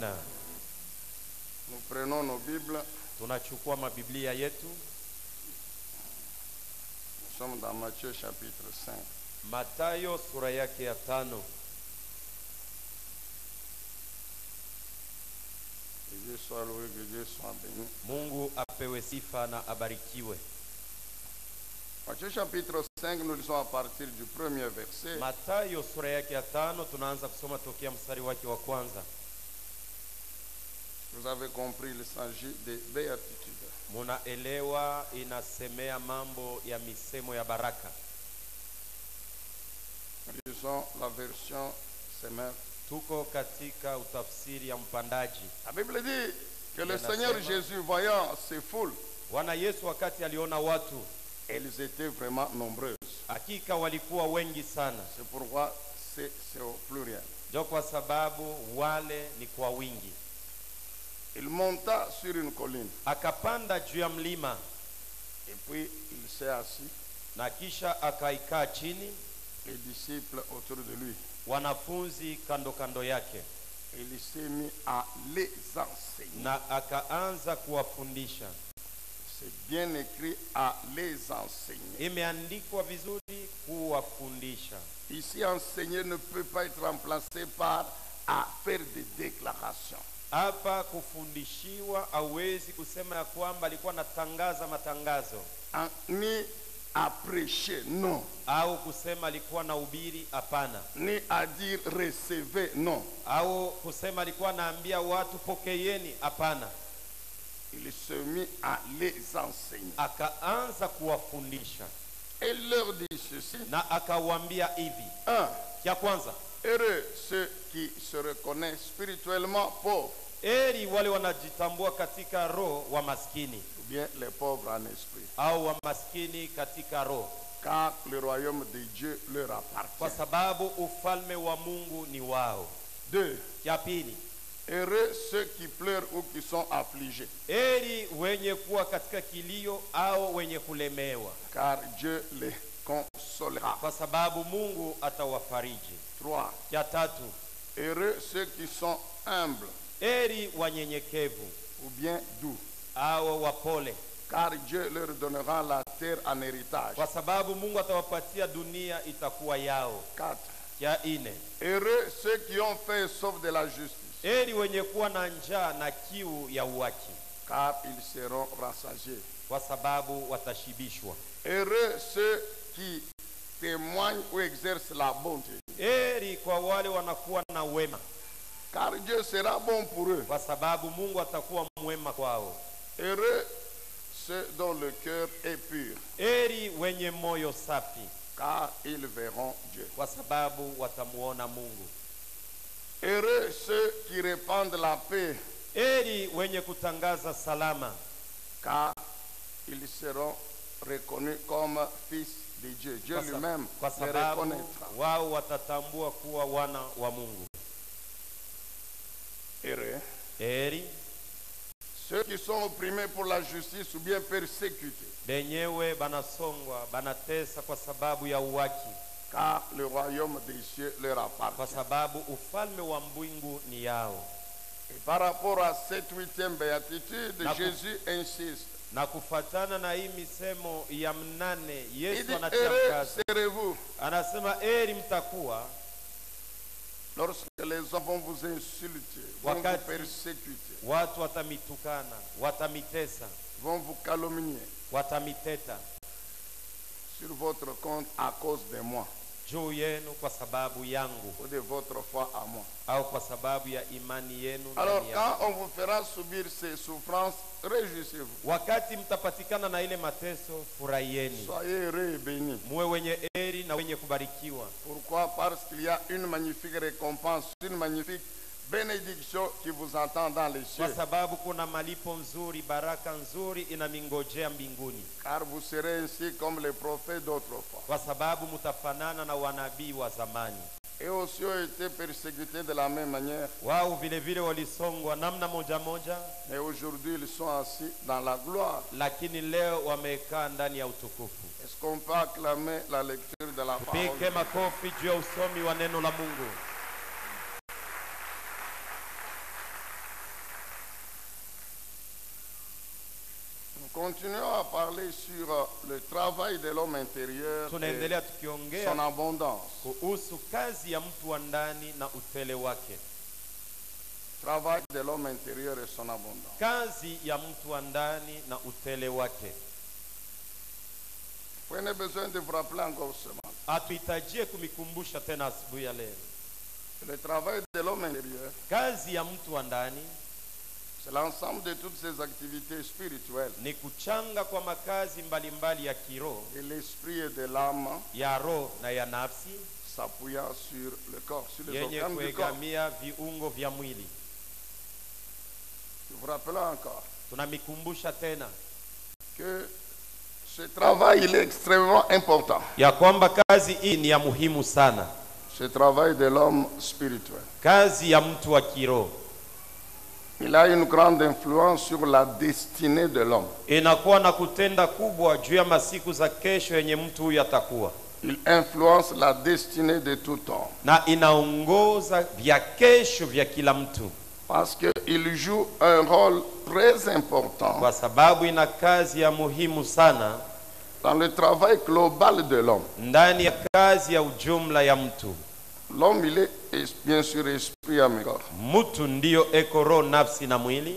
Amina. Nous prenons nos Bibles. Tunachukua mabiblia yetu. Nous sommes dans Matthieu chapitre 5. Mathayo sura yake ya 5. Que Dieu soit loué, que Dieu soit béni. Mungu apewe sifa na abarikiwe. Matthieu chapitre 5, nous lisons à partir du premier verset. Mathayo sura yake ya 5 tunaanza kusoma tokea mstari wake wa kwanza. Vous avez compris, il s'agit de béatitude. Munaelewa inasemea mambo ya misemo ya baraka. Nous lisons la version semeur. Tuko katika utafsiri ya mpandaji. La Bible dit que le Seigneur Jésus, voyant ces foules, Bwana Yesu wakati aliona watu, elles étaient vraiment nombreuses. hakika walikuwa wengi sana. C'est pourquoi c'est au pluriel. Ndio kwa sababu wale ni kwa wingi. Il monta sur une colline. Akapanda juu ya mlima. Et puis il s'est assis. Na kisha akaikaa chini. Les disciples autour de lui. Wanafunzi kando kando yake. Et il s'est mis à les enseigner. Na akaanza kuwafundisha. C'est bien écrit, à les enseigner. Imeandikwa vizuri kuwafundisha. Ici, enseigner ne peut pas être remplacé par à faire des déclarations. Hapa kufundishiwa hawezi kusema ya kwamba alikuwa anatangaza matangazo. Ni à prêcher, non. Au kusema alikuwa na ubiri, hapana. Ni à dire recevez, non. Au kusema alikuwa anaambia watu pokeeni, hapana. Il se mit à les enseigner. Akaanza kuwafundisha. Et il leur dit ceci. Na akawaambia hivi. Kia kwanza, heureux ceux qui se reconnaissent spirituellement pauvres. Eri wale wanajitambua katika roho wa maskini. Ou bien les pauvres en esprit. Au wa maskini katika roho. Car le royaume de Dieu leur appartient. Kwa sababu ufalme wa Mungu ni wao. 2. Kia pili, heureux ceux qui pleurent ou qui sont affligés. Eri wenye kuwa katika kilio au wenye kulemewa. Car Dieu les consolera. Kwa sababu Mungu atawafariji. 3. Kia tatu, heureux ceux qui sont humbles. Eri wanyenyekevu. Ou bien doux. Au wapole. Car Dieu leur donnera la terre en héritage. Kwa sababu Mungu atawapatia dunia itakuwa yao. 4. Kia ine, heureux ceux qui ont fait sauf de la justice. Eri wenye kuwa na njaa na kiu ya uwaki. Car ils seront rassasiés. Kwa sababu watashibishwa. Heureux ceux qui témoignent ou exercent la bonté. Eri kwa wale wanakuwa na wema. Car Dieu sera bon pour eux. Kwa sababu Mungu atakuwa mwema kwao. Heureux ceux dont le cœur est pur. Eri wenye moyo safi. Car ils verront Dieu. Kwa sababu watamuona Mungu. Heureux ceux qui répandent la paix. Eri wenye kutangaza salama. Car ils seront reconnus comme fils de Dieu. Dieu lui-même les reconnaîtra. Wao watatambua kuwa wana wa Mungu. Heureux Eri ceux qui sont opprimés pour la justice ou bien persécutés. Benyewe banasongwa, banatesa kwa sababu ya uwaki. Car le royaume des cieux leur appartient. Kwa sababu ufalme wa mbingu ni yao. Et par rapport à cette 8e béatitude, Jésus insiste. Na kufatana na hii misemo ya mnane, Yesu anatia mkazo. Anasema eri mtakuwa lorsque les hommes vont vous insulter, vont vous persécuter, watu watamitukana, watamitesa, vont vous calomnier, watamiteta sur votre compte à cause de moi, juu yenu kwa sababu yangu, ou de votre foi à moi. au kwa sababu ya imani yenu. Alors quand on vous fera subir ces souffrances, réjouissez-vous. Wakati mtapatikana na ile mateso, furahieni. Soyez heureux et bénis. Muwe wenye eri na wenye kubarikiwa. Pourquoi? Parce qu'il y a une magnifique récompense, une magnifique bénédiction qui vous attend dans les cieux. Kwa sababu kuna malipo nzuri, baraka nzuri inamingojea mbinguni. Car vous serez ainsi comme les prophètes d'autrefois. Kwa sababu mutafanana na wanabii wa zamani. Et aussi ont été persécutés de la même manière. Wao vile vile walisongwa namna moja moja. Mais aujourd'hui ils sont assis dans la gloire. Lakini leo wamekaa ndani ya utukufu. Est-ce qu'on peut acclamer la lecture de la parole? Pige makofi juu ya usomi wa neno la Mungu. Continuons à parler sur le travail de l'homme intérieur Tunaendelea et tukiongea son abondance. kuhusu kazi ya mtu wa ndani na utele wake. Travail de l'homme intérieur et son abondance. Kazi ya mtu wa ndani na utele wake. Prenez besoin de vous rappeler encore ce matin. Hatuhitajie kumikumbusha tena asubuhi ya leo. Le travail de l'homme intérieur, Kazi ya mtu wa ndani c'est l'ensemble de toutes ces activités spirituelles ni kuchanga kwa makazi mbalimbali ya kiroho, de l'esprit et de l'âme, ya roho na ya nafsi, s'appuyant sur le corps, sur les yenye organes du corps. kuegamia viungo vya mwili. Je vous rappelle encore Tunamikumbusha tena que ce travail il est extrêmement important. ya kwamba kazi hii ni ya muhimu sana. Ce travail de l'homme spirituel. Kazi ya mtu wa kiroho Il a une grande influence sur la destinée de l'homme. inakuwa na kutenda kubwa juu ya masiku za kesho yenye mtu huyu atakuwa, Il influence la destinée de tout homme. na inaongoza vya kesho vya kila mtu, Parce qu'il joue un rôle très important kwa sababu ina kazi ya muhimu sana dans le travail global de l'homme. ndani ya kazi ya ujumla ya mtu. L'homme, il est bien sûr esprit, âme et corps. Mtu ndiyo eko roho, nafsi na mwili.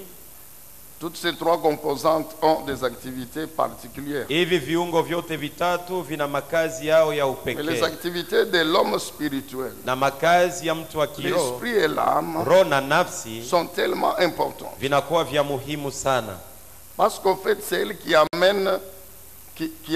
Toutes ces trois composantes ont des activités particulières. Hivi viungo vyote vitatu vina makazi yao ya Mais les upekee, activités de l'homme spirituel, na makazi ya mtu wa kiroho, l'esprit et l'âme, roho na nafsi, sont tellement importants. vinakuwa vya muhimu sana, Parce qu'au fait, c'est elle qui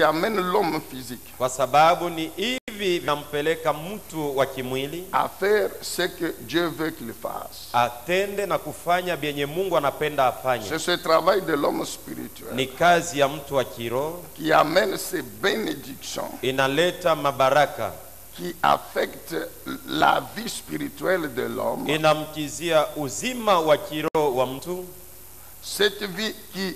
amène l'homme physique kwa sababu ni hivi vinampeleka mtu wa kimwili à faire ce que Dieu veut qu'il fasse. atende na kufanya vyenye Mungu anapenda afanye. C'est ce travail de l'homme spirituel Ni kazi ya mtu wa kiroho qui amène ces bénédictions inaleta mabaraka, qui affectent la vie spirituelle de l'homme. inamkizia uzima wa kiroho wa mtu, Cette vie qui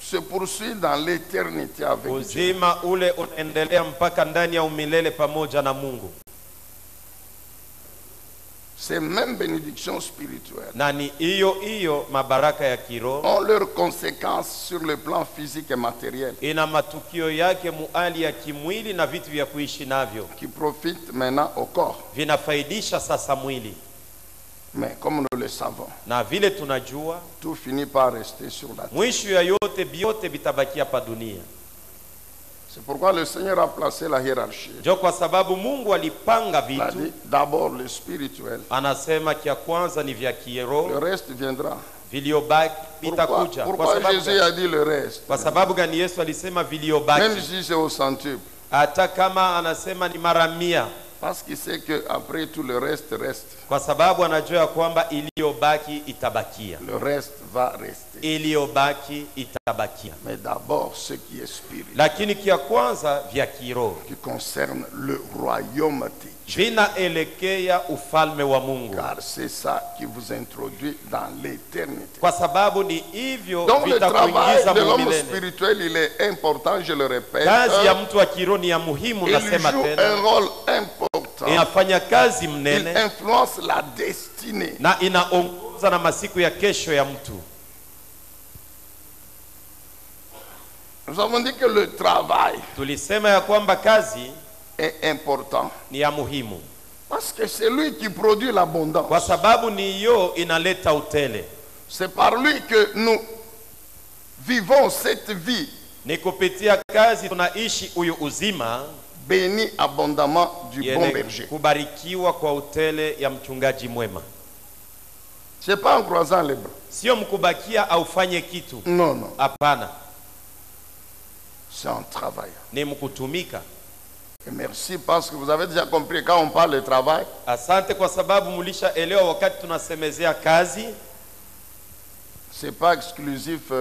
se poursuit dans l'éternité avec Dieu. uzima ule unaendelea mpaka ndani ya umilele pamoja na Mungu. Ces mêmes bénédictions spirituelles Na ni hiyo mabaraka ya kiroho ont leurs conséquences sur le plan physique et matériel ina matukio yake muali ya kimwili na vitu vya kuishi navyo, qui profitent maintenant au corps. vinafaidisha sasa mwili. Mais comme nous le savons, Na vile tunajua tout finit par rester sur la terre. mwisho ya yote vyote vitabakia pa dunia. C'est pourquoi le Seigneur a placé la hiérarchie. Ndio kwa sababu Mungu alipanga Il a vitu, dit d'abord le spirituel, anasema kia kwanza ni vya le kiroho, reste viendra. viliobaki vitakuja. Pourquoi Jésus a dit le reste? Kwa sababu gani Yesu alisema Même viliobaki, si c'est au centuple. hata kama anasema ni mara 100? Parce qu'il sait qu'après tout le reste reste. Kwa sababu anajua ya kwamba iliyobaki itabakia, Le reste va rester. iliyobaki itabakia. Mais d'abord ce qui est spirituel, Lakini kia kwanza vya kiroho qui concerne le royaume de Dieu. vinaelekea ufalme wa Mungu, Car c'est ça qui vous introduit dans l'éternité. kwa sababu ni hivyo Donc le travail vitakuingiza de l'homme mumilele. spirituel, il est important, je le répète. Kazi ya mtu wa kiroho ni ya muhimu, Il nasema joue un tena, rôle important. inafanya kazi Il mnene influence la destinée. na inaongoza na masiku ya kesho ya mtu. Nous avons dit que le travail Tulisema ya kwamba kazi est important ni ya muhimu, parce que c'est lui qui produit l'abondance. kwa sababu ni hiyo inaleta utele. C'est par lui que nous vivons cette vie Ni kupitia kazi tunaishi huyu uzima béni abondamment du bon yenye berger. kubarikiwa kwa utele ya mchungaji mwema. C'est pas en croisant les bras. Sio mkubakia aufanye kitu, Non, non. hapana, C'est en travaillant. ni mkutumika. Et merci parce que vous avez déjà compris quand on parle de travail, Asante kwa sababu mulishaelewa wakati tunasemezea kazi, c'est pas exclusif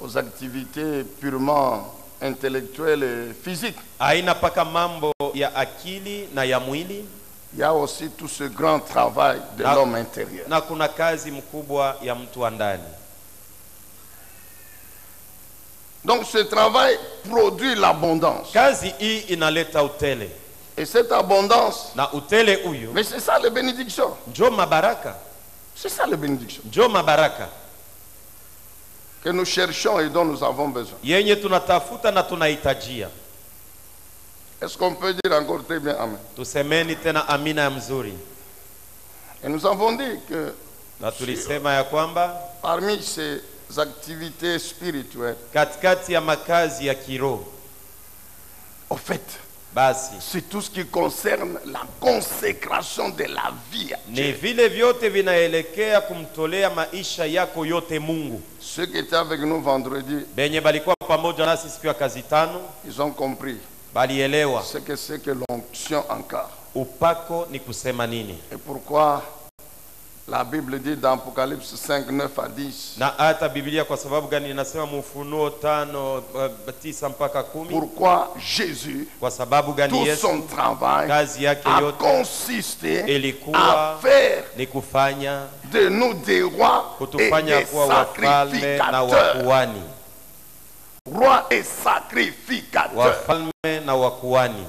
aux activités purement intellectuelles et physiques. haina paka mambo ya akili na ya mwili, Il y a aussi tout ce grand travail de Na- l'homme intérieur. na kuna kazi mkubwa ya mtu wa ndani. Donc ce travail produit l'abondance. Kazi hii inaleta utele, Et cette abondance, na utele huyu mais c'est ça les bénédictions. njo mabaraka, C'est ça les bénédictions. njo mabaraka. que nous cherchons et dont nous avons besoin. yenye tunatafuta na tunahitajia. Est-ce qu'on peut dire encore très bien Amen? Tusemeni tena amina ya mzuri. Et nous avons dit que Na tulisema ya kwamba parmi ces activités spirituelles, katikati ya makazi ya kiroho, au fait, basi c'est tout ce qui concerne la consécration de la vie à ni Dieu. vile vyote vinaelekea kumtolea maisha yako yote Mungu. Ceux qui étaient avec nous vendredi, Benye balikuwa pamoja nasi siku ya kazi tano ils ont compris balielewa ce que c'est que l'onction encore. upako ni kusema nini, Et pourquoi la Bible dit dans Apocalypse 5, 9 à 10, na hata Biblia kwa sababu gani inasema Ufunuo 5:9 mpaka 10. pourquoi Jésus, Kwa sababu gani tout Yesu son travail kazi yake a yote consisté à ilikuwa faire ni kufanya de nous des rois et kutufanya des kuwa wafalme na sacrificateurs. wakuhani, Rois et sacrificateurs. wafalme na wakuhani.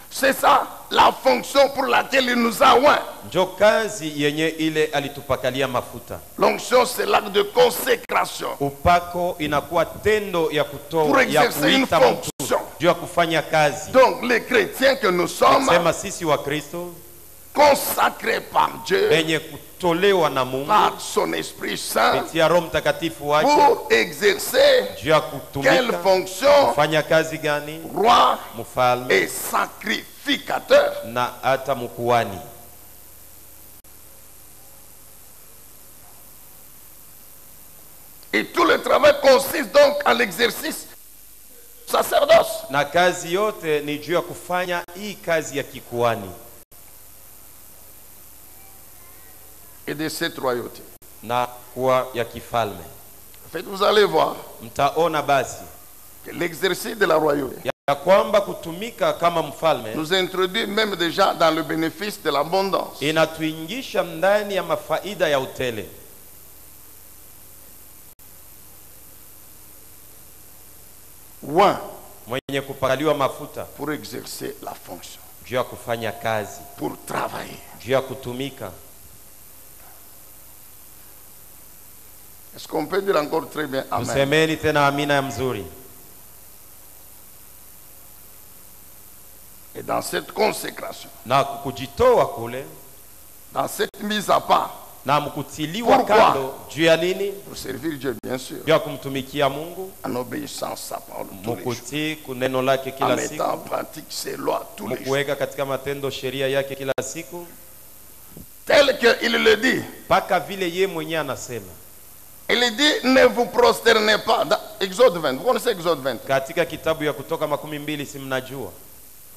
C'est ça la fonction pour laquelle il nous a oint. Njo kazi yenye ile alitupakalia mafuta. L'onction, c'est l'acte de consécration Upako inakuwa tendo ya pour kutoa ya exercer une kuita mtu fonction. juu ya kufanya kazi. Donc, les chrétiens que nous sommes, Sema sisi wa Kristo consacrés par Dieu, benye kutolewa na Mungu par son Esprit Saint, kupitia Roho Mtakatifu wake pour exercer juu ya quelle kutumika fonction? kufanya kazi gani? Roi Mfalme et sacrificateur. na hata mkuhani. Et tout le travail consiste donc en l'exercice du sacerdoce. Na kazi yote ni juu ya kufanya hii kazi ya kikuhani Et de cette royauté. na kuwa ya kifalme. En fait, vous allez voir Mtaona basi que l'exercice de la royauté ya kwamba kutumika kama mfalme nous introduit même déjà dans le bénéfice de l'abondance. inatuingisha ndani ya mafaida ya utele. Oint Mwenye kupakaliwa mafuta pour exercer la fonction, juu ya kufanya kazi, pour travailler. juu ya kutumika. Est-ce qu'on peut dire encore très bien Amen? Tusemeni tena amina ya mzuri. Et dans cette consécration, Na kujitoa kule dans cette mise à part, na mkutiliwa Pourquoi? kando juu ya nini? pour servir Dieu, bien sûr, Juu ya kumtumikia Mungu, en obéissant à sa parole tous les jours, mkutii kuneno lake en kila mettant en siku, pratique ses lois tous les jours, mkuweka katika matendo sheria yake kila siku, tel qu'il le dit. mpaka vile ye mwenyewe anasema Il dit, ne vous prosternez pas. Dans Exode 20, vous connaissez Exode 20? katika kitabu ya Kutoka 12, si mnajua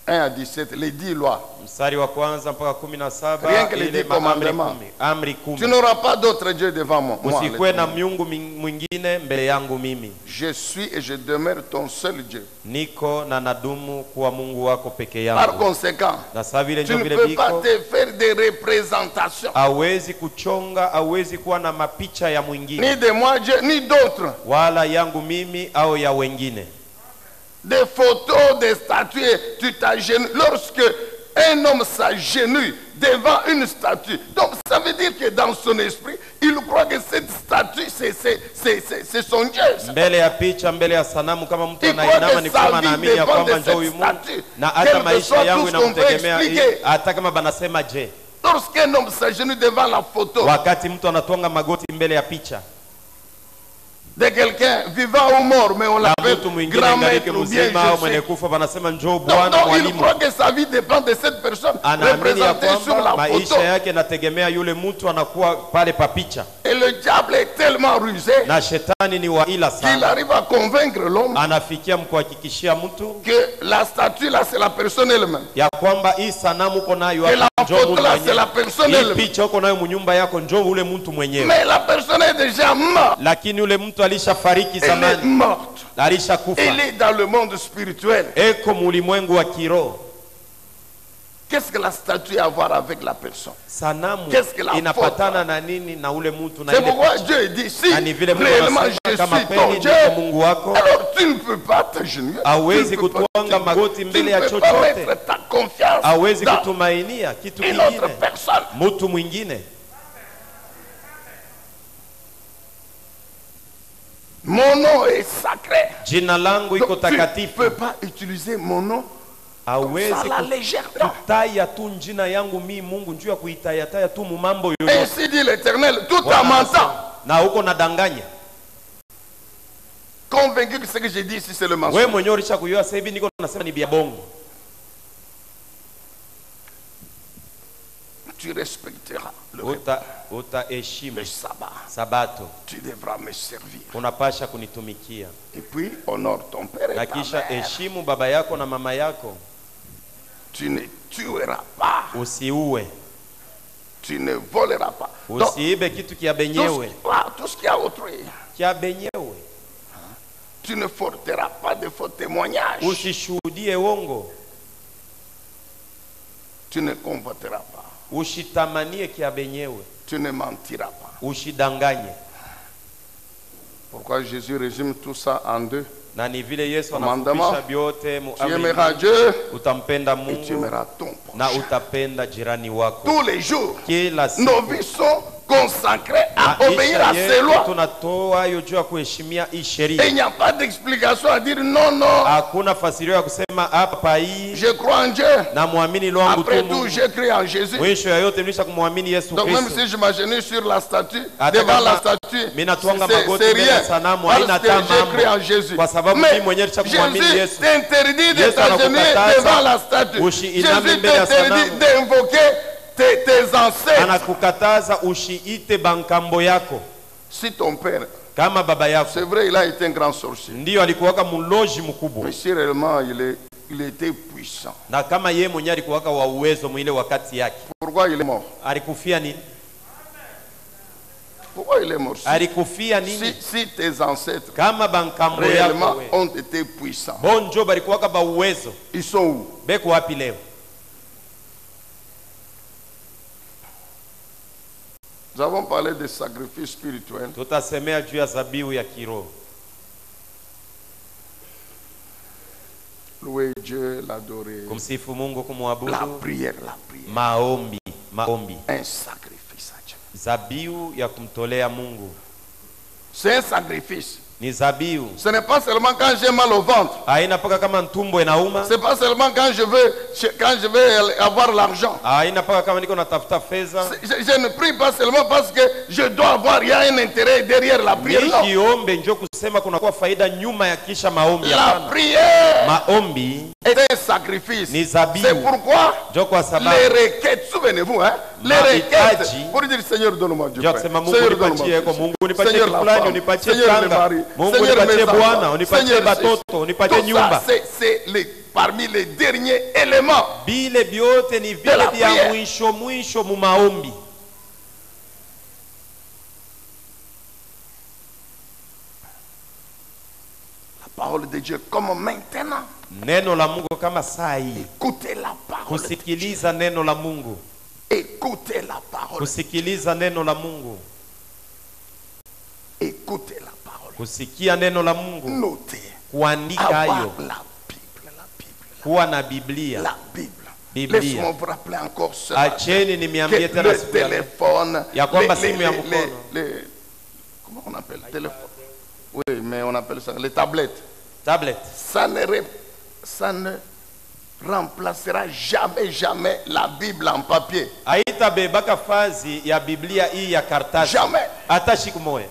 1 à 17, les 10 lois. mstari wa kwanza mpaka 17, Rien que les ile 10 maamri commandements. 10, amri Tu 10. n'auras pas d'autre Dieu devant moi. Usikwe na l'Éternel. miungu mwingine mbele yangu mimi. Je suis et je demeure ton seul Dieu. Niko na nadumu kuwa Mungu wako peke Par yangu. conséquent, Na saa vile tu ndio ne vile peux pas biko, te faire des représentations. hawezi kuchonga, hawezi kuwa na mapicha ya mwingine, Ni de moi Dieu, ni d'autres. wala yangu mimi au ya wengine. Des photos, des statues, tu t'agenouilles. Lorsque un homme s'agenouille devant une statue, donc ça veut dire que dans son esprit, il croit que cette statue, c'est son Dieu. Mbele ya picha, mbele ya sanamu, kama mtu Il croit anainama que ni sa kama vie anaamini ya dépend kwamba de njoo huyu cette Mungu, statue. na Quel hata que maisha soit yangu tout ce qu'on peut inamtegemea, expliquer. hata kama banasema je. Lorsqu'un homme s'agenouille devant la photo Wakati mtu anatwanga magoti mbele ya picha de quelqu'un vivant ou mort, mais on na l'appelle mtu mwingine grand ngalike maître ou bien mzima au je mwenye sais. kufa, banasema njoo Donc, Bwana il mwalimu. croit que sa vie dépend de cette personne Anaamini ya représentée sur la kwamba photo. maisha yake nategemea yule mtu anakuwa pale pa picha, Et le diable est tellement rusé na shetani ni wa ila qu'il sana, arrive à convaincre l'homme anafikia mkuhakikishia mtu que la statue là, c'est la personne elle-même. ya kwamba hii sanamu uko nayo Que la hapa, njoo photo mtu là, c'est la mwenyewe. personne Hii elle-même. picha uko nayo munyumba yako, njoo ule mtu mwenyewe, Mais la personne est déjà morte. lakini ule mtu alishafariki Elle est zamani, morte. alishakufa, Elle est dans le monde spirituel. eko mulimwengu wa kiroho. Qu'est-ce que la statue a à voir avec la personne? Sanamu Qu'est-ce que la inapatana faute? na nini na ule mtu na C'est ile pourquoi picha? Dieu dit, si Na ni vile Mungu réellement anasema je kama suis ton kweli Dieu, niko Mungu wako, alors tu ne peux pas t'agenouiller. hawezi Tu ne peux pas kutwanga magoti tu mbele ne ya peux pas chochote, mettre ta confiance hawezi dans kutumainia kitu une autre kingine, personne. mtu mwingine. Mon nom est sacré. Jina langu iko Donc, tu ne takatifu. peux pas utiliser mon nom Hawezi sans la légère. Non. kutaya tu jina yangu mi Mungu njuu ya kuitayataya tu mumambo yoyote. Ainsi dit l'Éternel, tout en Bwana mentant. anasema, na huko nadanganya. Convaincu que ce que j'ai dit ici c'est le Wewe mensonge. mwenyewe ulisha kujua sasa hivi niko nasema ni bia bongo. Tu respecteras le Utaheshimu sabbat. sabato. Tu devras me servir. Unapasha kunitumikia. Et puis honore ton père et Na ta kisha mère. heshimu baba yako na mama yako. Tu ne tueras pas. Usiue. Tu ne voleras pas. Donc, Usiibe kitu kia tout benyewe. ce qui a autrui. Kia benyewe. Tu ne porteras pas de faux témoignages. Usishuhudie uongo. Tu ne convoiteras pas. Ushitamanie kia benyewe. Tu ne mentiras pas. Ushidanganye. Pourquoi Jésus résume tout ça en deux? Na ni vile Yesu Commandement. anafupisha vyote mu Tu amri aimeras mbili. Dieu Utampenda et tu Mungu aimeras ton na prochain. utapenda jirani wako. Tous les jours, Kila nos siku vies sont consacrées à obéir maisha à ces yetu lois. tunatoa hiyo juu ya kuheshimia hii Et il sheria. n'y a pas d'explication à dire non, non, Hakuna fasirio ya kusema hapa hii je crois en Dieu. na muamini lwangu Après tu tout, Mungu. j'ai cru en Jésus. Mwisho ya yote mlisha kumwamini Yesu Donc même Kristo. si je m'agenouille sur la statue, Hata devant kama la statue, mimi natwanga c'est magoti mbele ya rien. sanamu, Parce haina que hata j'ai cru en mambo. Jésus. Kwa sababu Mais mimi mwenyewe nishakumwamini Jésus Yesu. t'interdit de Yesu t'agenouiller anakukataza devant la statue. usiiname Jésus mbele ya t'interdit sanamu. d'invoquer tes ancêtres. Anakukataza usiite bankambo yako Si ton père, kama baba yako. c'est vrai, il a été un grand sorcier. Ndiyo alikuwaka muloji mkubwa. Mais si réellement il était puissant, Na kama yeye mwenyewe alikuwaka wa uwezo mwile wakati yake. pourquoi il est mort? Alikufia nini? Pourquoi il est mort? Alikufia nini? Si tes ancêtres Kama bankambo réellement yako we. ont été puissants, Bonjo balikuwaka ba uwezo. ils sont où? Beko wapi leo? Nous avons parlé des sacrifices spirituels. Tutasemea juu ya zabihu ya kiroho. Louer Dieu, l'adorer. Kumsifu Mungu, kumwabudu. La prière. Maombi. Un sacrifice à Dieu. Zabihu ya kumtolea Mungu. C'est un sacrifice. Ni zabihu. Ce n'est pas seulement quand j'ai mal au ventre. Haina paka kama ntumbo inauma. C'est pas seulement quand je veux avoir l'argent. Haina paka kama niko natafuta fedha. Je ne prie pas seulement parce que je dois avoir, il y a un intérêt derrière la prière. Non. Nikiombe njo kusema kunakuwa faida nyuma ya kisha maombi. La prière Maombi est un sacrifice. ni zabihu. C'est pourquoi Njo kwa sababu les requêtes, souvenez-vous, hein, les requêtes pour dire Seigneur donne-moi du njo pain. kusema Mungu Seigneur unipatie donne-moi kwa ceci. Mungu unipatie Seigneur la fulani, femme. unipatie Seigneur le tanga. mari. Mungu Seigneur unipatie mes bwana, enfants. unipatie Seigneur batoto, ceci. unipatie Tout nyumba. ça, c'est parmi les derniers éléments. Bile biote ni vile la vya prière. mwisho mu maombi. La parole de Dieu comme maintenant. Neno la Mungu kama saa hii. Écoutez la parole. Kusikiliza neno la Mungu. Écoutez la parole. Kusikiliza neno la Mungu. Écoutez la parole. Kusikia neno la Mungu. Notez. Kuandika Avoir hayo. la Bible. Kuwa na Biblia. La Bible. Biblia. Laisse-moi vous rappeler encore cela. Acheni nimiambie Que tena le siku ya leo. téléphone. Ya kwamba simu ya mkono. Comment on appelle téléphone? Oui, mais on appelle ça les tablettes. Tablet. Ça ne remplacera jamais la Bible en papier. Haitabebaka fazi ya Biblia hii ya kartasi. Jamais. Hata siku moja.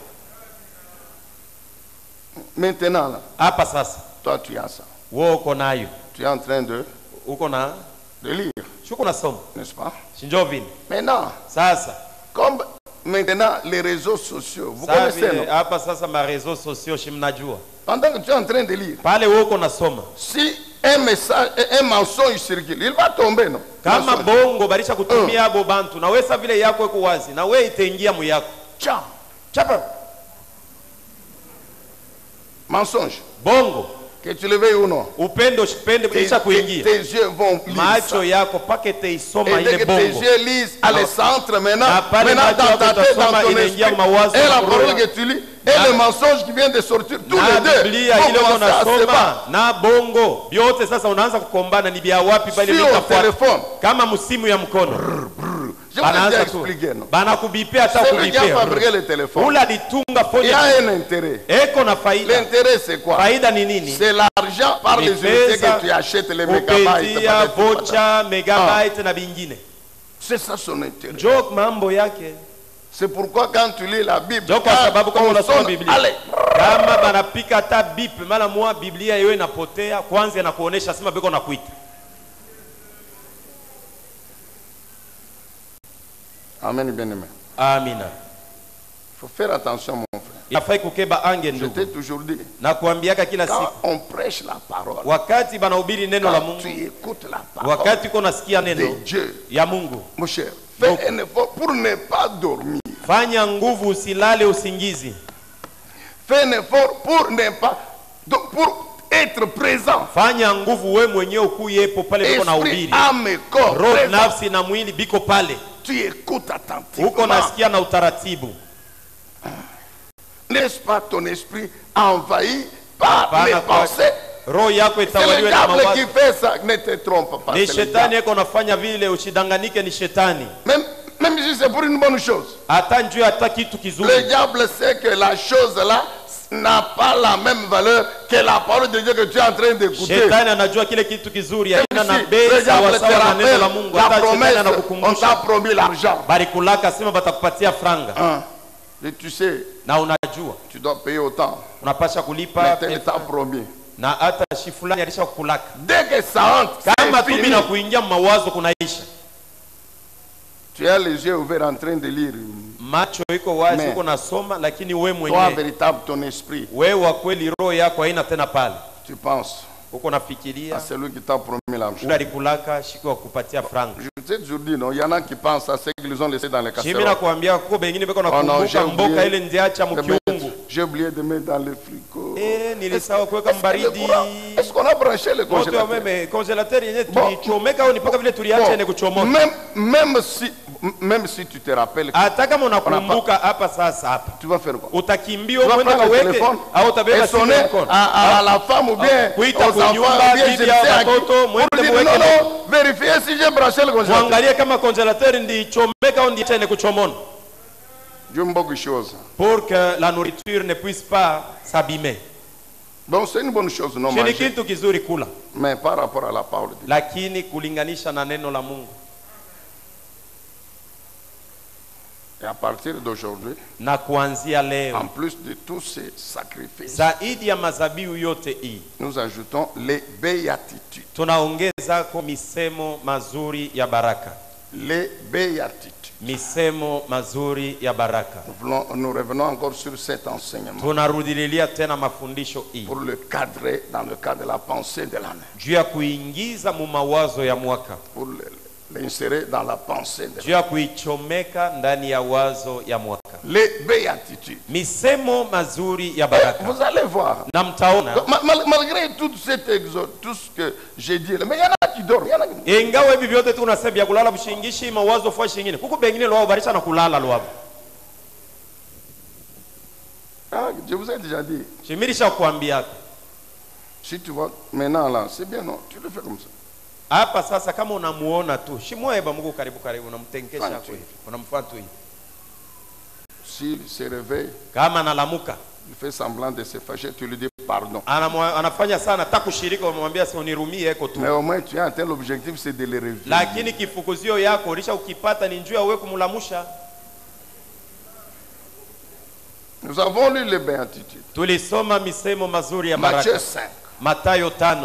Maintenant, là, Hapa sasa. toi tu as ça. Wewe uko nayo. Tu es en train de lire, Shuko nasoma. n'est-ce pas? Shinjovini. Maintenant, Sasa. comme maintenant les réseaux sociaux, vous connaissez, non? Hapa sasa ma réseaux sociaux shimnajua. Pendant que tu es en train de lire, Pale wewe uko nasoma. si un mensonge circule, il va tomber, non? Kama Mensonge. bongo balisha kutumia abo bantu na wewe sa vile yako iko wazi na wewe itaingia mu yako. Tiens, Chapa. mensonge. Bongo. Que tu le veuilles ou non. Upendo usipende kisha kuingia. Tes yeux vont lire ça. Macho yako pakete isoma Et dès ile que tes bongo. yeux lisent à les centres maintenant, pale maintenant macho dans yako ta tête, dans itasoma ton inaingia esprit, mawazo et la ya parole roho. que tu lis, et le mensonge qui vient de sortir, tous Na les deux Biblia vont ile commencer à se unasoma battre. na bongo vyote sasa unaanza kukombana ni vya wapi pale Sur mita au téléphone. kama msimu ya mkono. Je vous l'ai déjà Banaanza tu. expliqué, non? Banakubipia hata C'est lui qui a kubipia. fabriqué le téléphone. Ule alitunga Il y a phone. un intérêt. Eko na faida. L'intérêt, c'est quoi? Faida ni nini? C'est l'argent par les unités que tu achètes, les mégabytes. Kupitia vocha, megabyte na bingine. C'est ça son intérêt. Joke mambo yake. C'est pourquoi quand tu lis la Bible, Joke kwa sababu kama on unasoma sonne, Biblia. allez, Kama banapika hata bip mara moja Biblia hiyo inapotea, kwanza inakuonesha sema beko na kuita. Amen, bien-aimé. Amina. Il faut faire attention, mon frère. Inafai kukeba ange Je ndugu. t'ai toujours dit, Na kuambiaka kila quand siku. on prêche la parole, Wakati banahubiri neno la quand tu Mungu, écoutes la parole wakati uko nasikia de neno Dieu, ya Mungu, mon cher, fais un effort pour ne pas dormir. fanya nguvu usilale usingizi. Fais un effort pour ne pas, donc pour être présent. Fanya nguvu we mwenyewe ukuyepo pale biko na Esprit, ubiri. âme et corps, Roho, présent. nafsi na mwili biko pale. Tu écoutes attentivement. Uko nasikia na utaratibu. N'est-ce pas ton esprit envahi par Hapana les kwa- pensées? Roho yako C'est le itawaliwe na diable qui mawazo. fait ça, ne te trompe pas. Ni c'est le shetani diable. yako nafanya vile, usidanganike, ni shetani. Même si c'est pour une bonne chose. Hata njoo hata kitu Le kizuri. diable sait que la chose là n'a pas la même valeur que la parole de Dieu que tu es en train d'écouter. Shetani anajua kile kitu kizuri Même haina na si bei le diable te sawa sawa na neno la rappelle Mungu. la Hata shetani promesse, on t'a anakukumbusha promis l'argent. barikulaka, sema batakupatia franga Hein? Et tu sais, na unajua tu dois payer autant. unapasha Mais kulipa tel t'a promis. na hata shi fulani alisha kukulaka. Dès que ça entre, Kama c'est tu fini. bila kuingia mawazo kunaisha. Tu as les yeux ouverts en train de lire. Macho iko wazi, Mais- uko nasoma, lakini we Toi, mwenyewe véritable, ton esprit, we wa kweli, roho yako haina tena pale. tu penses Uko à nafikiria celui qui t'a promis l'argent. ule alikulaka shiko kupatia franga. Je t'ai toujours dit, non, il y en a qui pensent à ce qu'ils ont laissé dans les Shimi casseroles. nakwambia kuko bengine beko Oh non, nakumbuka j'ai mboka oublié ile ndiacha de mettre- mkiungu. j'ai oublié de mettre dans le frigo. Nilisahau kuweka Est-ce que le mbaridi. courant- est-ce qu'on a branché le Moto ya congélateur? umeme congelateur yenyewe Bon. tulichomeka au ni mpaka vile tuliacha ene kuchomoka. Même si tu te rappelles, Hata kama unakumbuka hapa sasa hapa. tu vas faire quoi? Utakimbia Tu vas uende prendre le kaweke téléphone au et utabeba simu sonner ya mkono. à la femme ou bien Kuita aux enfants kunyumba, ou bien je ne bibi sais au à qui, watoto, mwende pour dire muweke non, le- non, vérifiez si j'ai branché le congélateur. Muangalie kama congelateur ndichomeka au ndiacha ene kuchomona. Dieu me beaucoup de choses. Pour que la nourriture ne puisse pas s'abîmer. Donc c'est une bonne chose, non Ni manger. kitu kizuri kula, Mais par rapport à la parole de Dieu. lakini kulinganisha na neno la Mungu. Et à partir d'aujourd'hui, Na kuanzia en leo, plus de tous ces sacrifices, zaidi ya mazabihu yote hii, nous ajoutons les béatitudes. tunaongeza kwa misemo mazuri ya baraka. Les béatitudes. Misemo mazuri ya baraka. Nous revenons encore sur cet enseignement Tunarudililia tena mafundisho hii pour le cadrer dans le cadre de la pensée de l'année, juu ya kuingiza mu mawazo ya mwaka, pour l'insérer dans la pensée de juu ya kuichomeka ndani ya wazo ya mwaka. les béatitudes. Misemo mazuri ya baraka. Vous allez voir, Na mtaona malgré tout cet exode, tout ce que j'ai dit, mais il y en a qui dorment, il y en a qui... ingawa hivi vyote tu unasema vya kulala bushingishi mawazo fwa shingine kuko bengine lwao barisha na kulala lwao. Ah, je vous ai déjà dit, Shimirisha kuambia si tu vois maintenant là, c'est bien, non, tu le fais comme ça. hapa sasa, kama unamuona tu shimweba Mungu karibu karibu, unamtenkesha Fanya hapo tu hivi, unamfuata tu hivi. S'il se réveille, Kama analamuka il fait semblant de se fâcher, tu lui dis pardon. anafanya sana hata kushirika, umemwambia si unirumie eko tu, Mais au moins, tu as un tel objectif, c'est de le réveiller. lakini kifukuzio yako ulisha ukipata ni njuu ya wewe kumlamusha. Nous avons lu les béatitudes. Tulisoma misemo mazuri ya Matthieu baraka. 5. Mathayo 5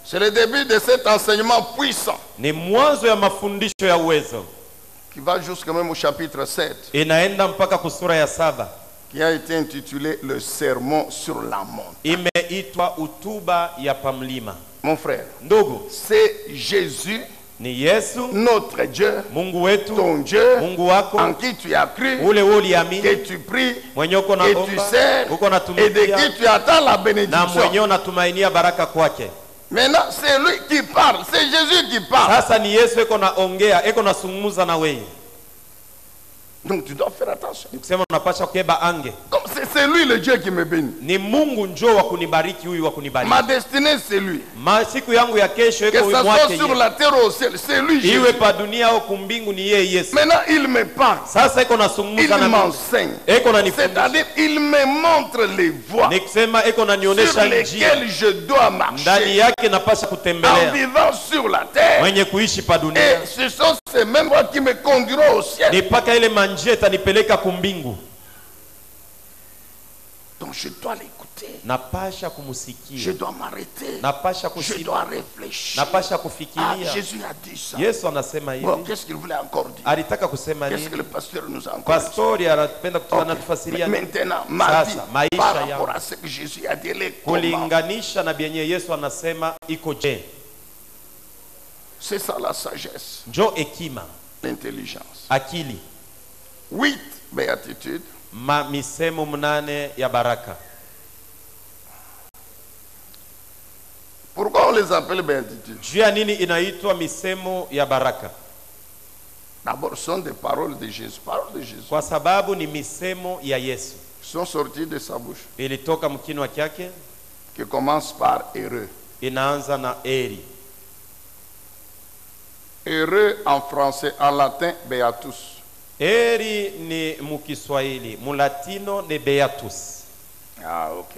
C'est le début de cet enseignement puissant ni mwanzo ya mafundisho ya uwezo, qui va jusqu'à même au chapitre 7, inaenda mpaka kusura ya 7, qui a été intitulé Le sermon sur la montagne. imeitwa utuba ya pamlima. Mon frère, Ndugu, c'est Jésus, ni Yesu notre Dieu, Mungu wetu, ton Dieu, Mungu wako en qui tu as cru, ule wewe que uliamini, tu pries, mwenye uko que tu naomba, sers, uko et de natumikia qui tu attends la na bénédiction. mwenye unatumainia baraka kwake. Maintenant, c'est lui qui parle, c'est Jésus qui parle. Sasa ni Yesu eko naongea, eko nasungumuza na wewe. Donc tu dois faire attention. Nikusema unapasha kukeba ange. Comme c'est c'est lui le Dieu qui me bénit. Ni Mungu njoo wa kunibariki huyu wa kunibariki. Ma destinée c'est lui. Siku yangu ya kesho Que iko ça mwake soit sur yeye. la terre ou au ciel, c'est lui Jésus. Iwe pa dunia au kumbingu ni yeye Yesu. Maintenant il me parle. Sasa iko Il nasungumza na mimi. m'enseigne. Eko na nifundisha. C'est-à-dire il me montre les voies Nikusema eko na sur nionyesha njia. lesquelles je dois Ndani marcher yake napasha en kutembelea. vivant sur la terre. Mwenye kuishi pa Et dunia. ce sont ces mêmes voies qui me conduiront au ciel. Ni paka ile manjia itanipeleka kumbingu. Donc je dois l'écouter. Napasha Je kumusikia. dois m'arrêter. Napasha Je kusikia. dois réfléchir. Napasha Ah, kufikiria. Jésus a dit ça. Yesu anasema Bon, hivi. qu'est-ce qu'il voulait encore dire? Alitaka kusema Qu'est-ce que nini? le pasteur nous a encore dit? Pastori anapenda Ok. anatufasiria nini? Maintenant, ma vie, Sasa, maisha par yangu. rapport à ce que Jésus a dit, elle est comment? Kulinganisha na byenye Yesu anasema iko je. C'est ça la sagesse, Njo hekima, l'intelligence. akili, 8 béatitudes. misemo 8 ya baraka. Pourquoi on les appelle béatitudes? Juu ya nini inaitwa misemo ya baraka? D'abord, ce sont des paroles de Jésus. Paroles de Jésus. Kwa sababu ni misemo ya Yesu. Qui sont sorties de sa bouche. Ilitoka mkinwa kyake, Qui commencent par heureux. inaanza na eri. Heureux en français, en latin, beatus. Eri ni mukiswahili, mulatino ni beatus. Ah, ok.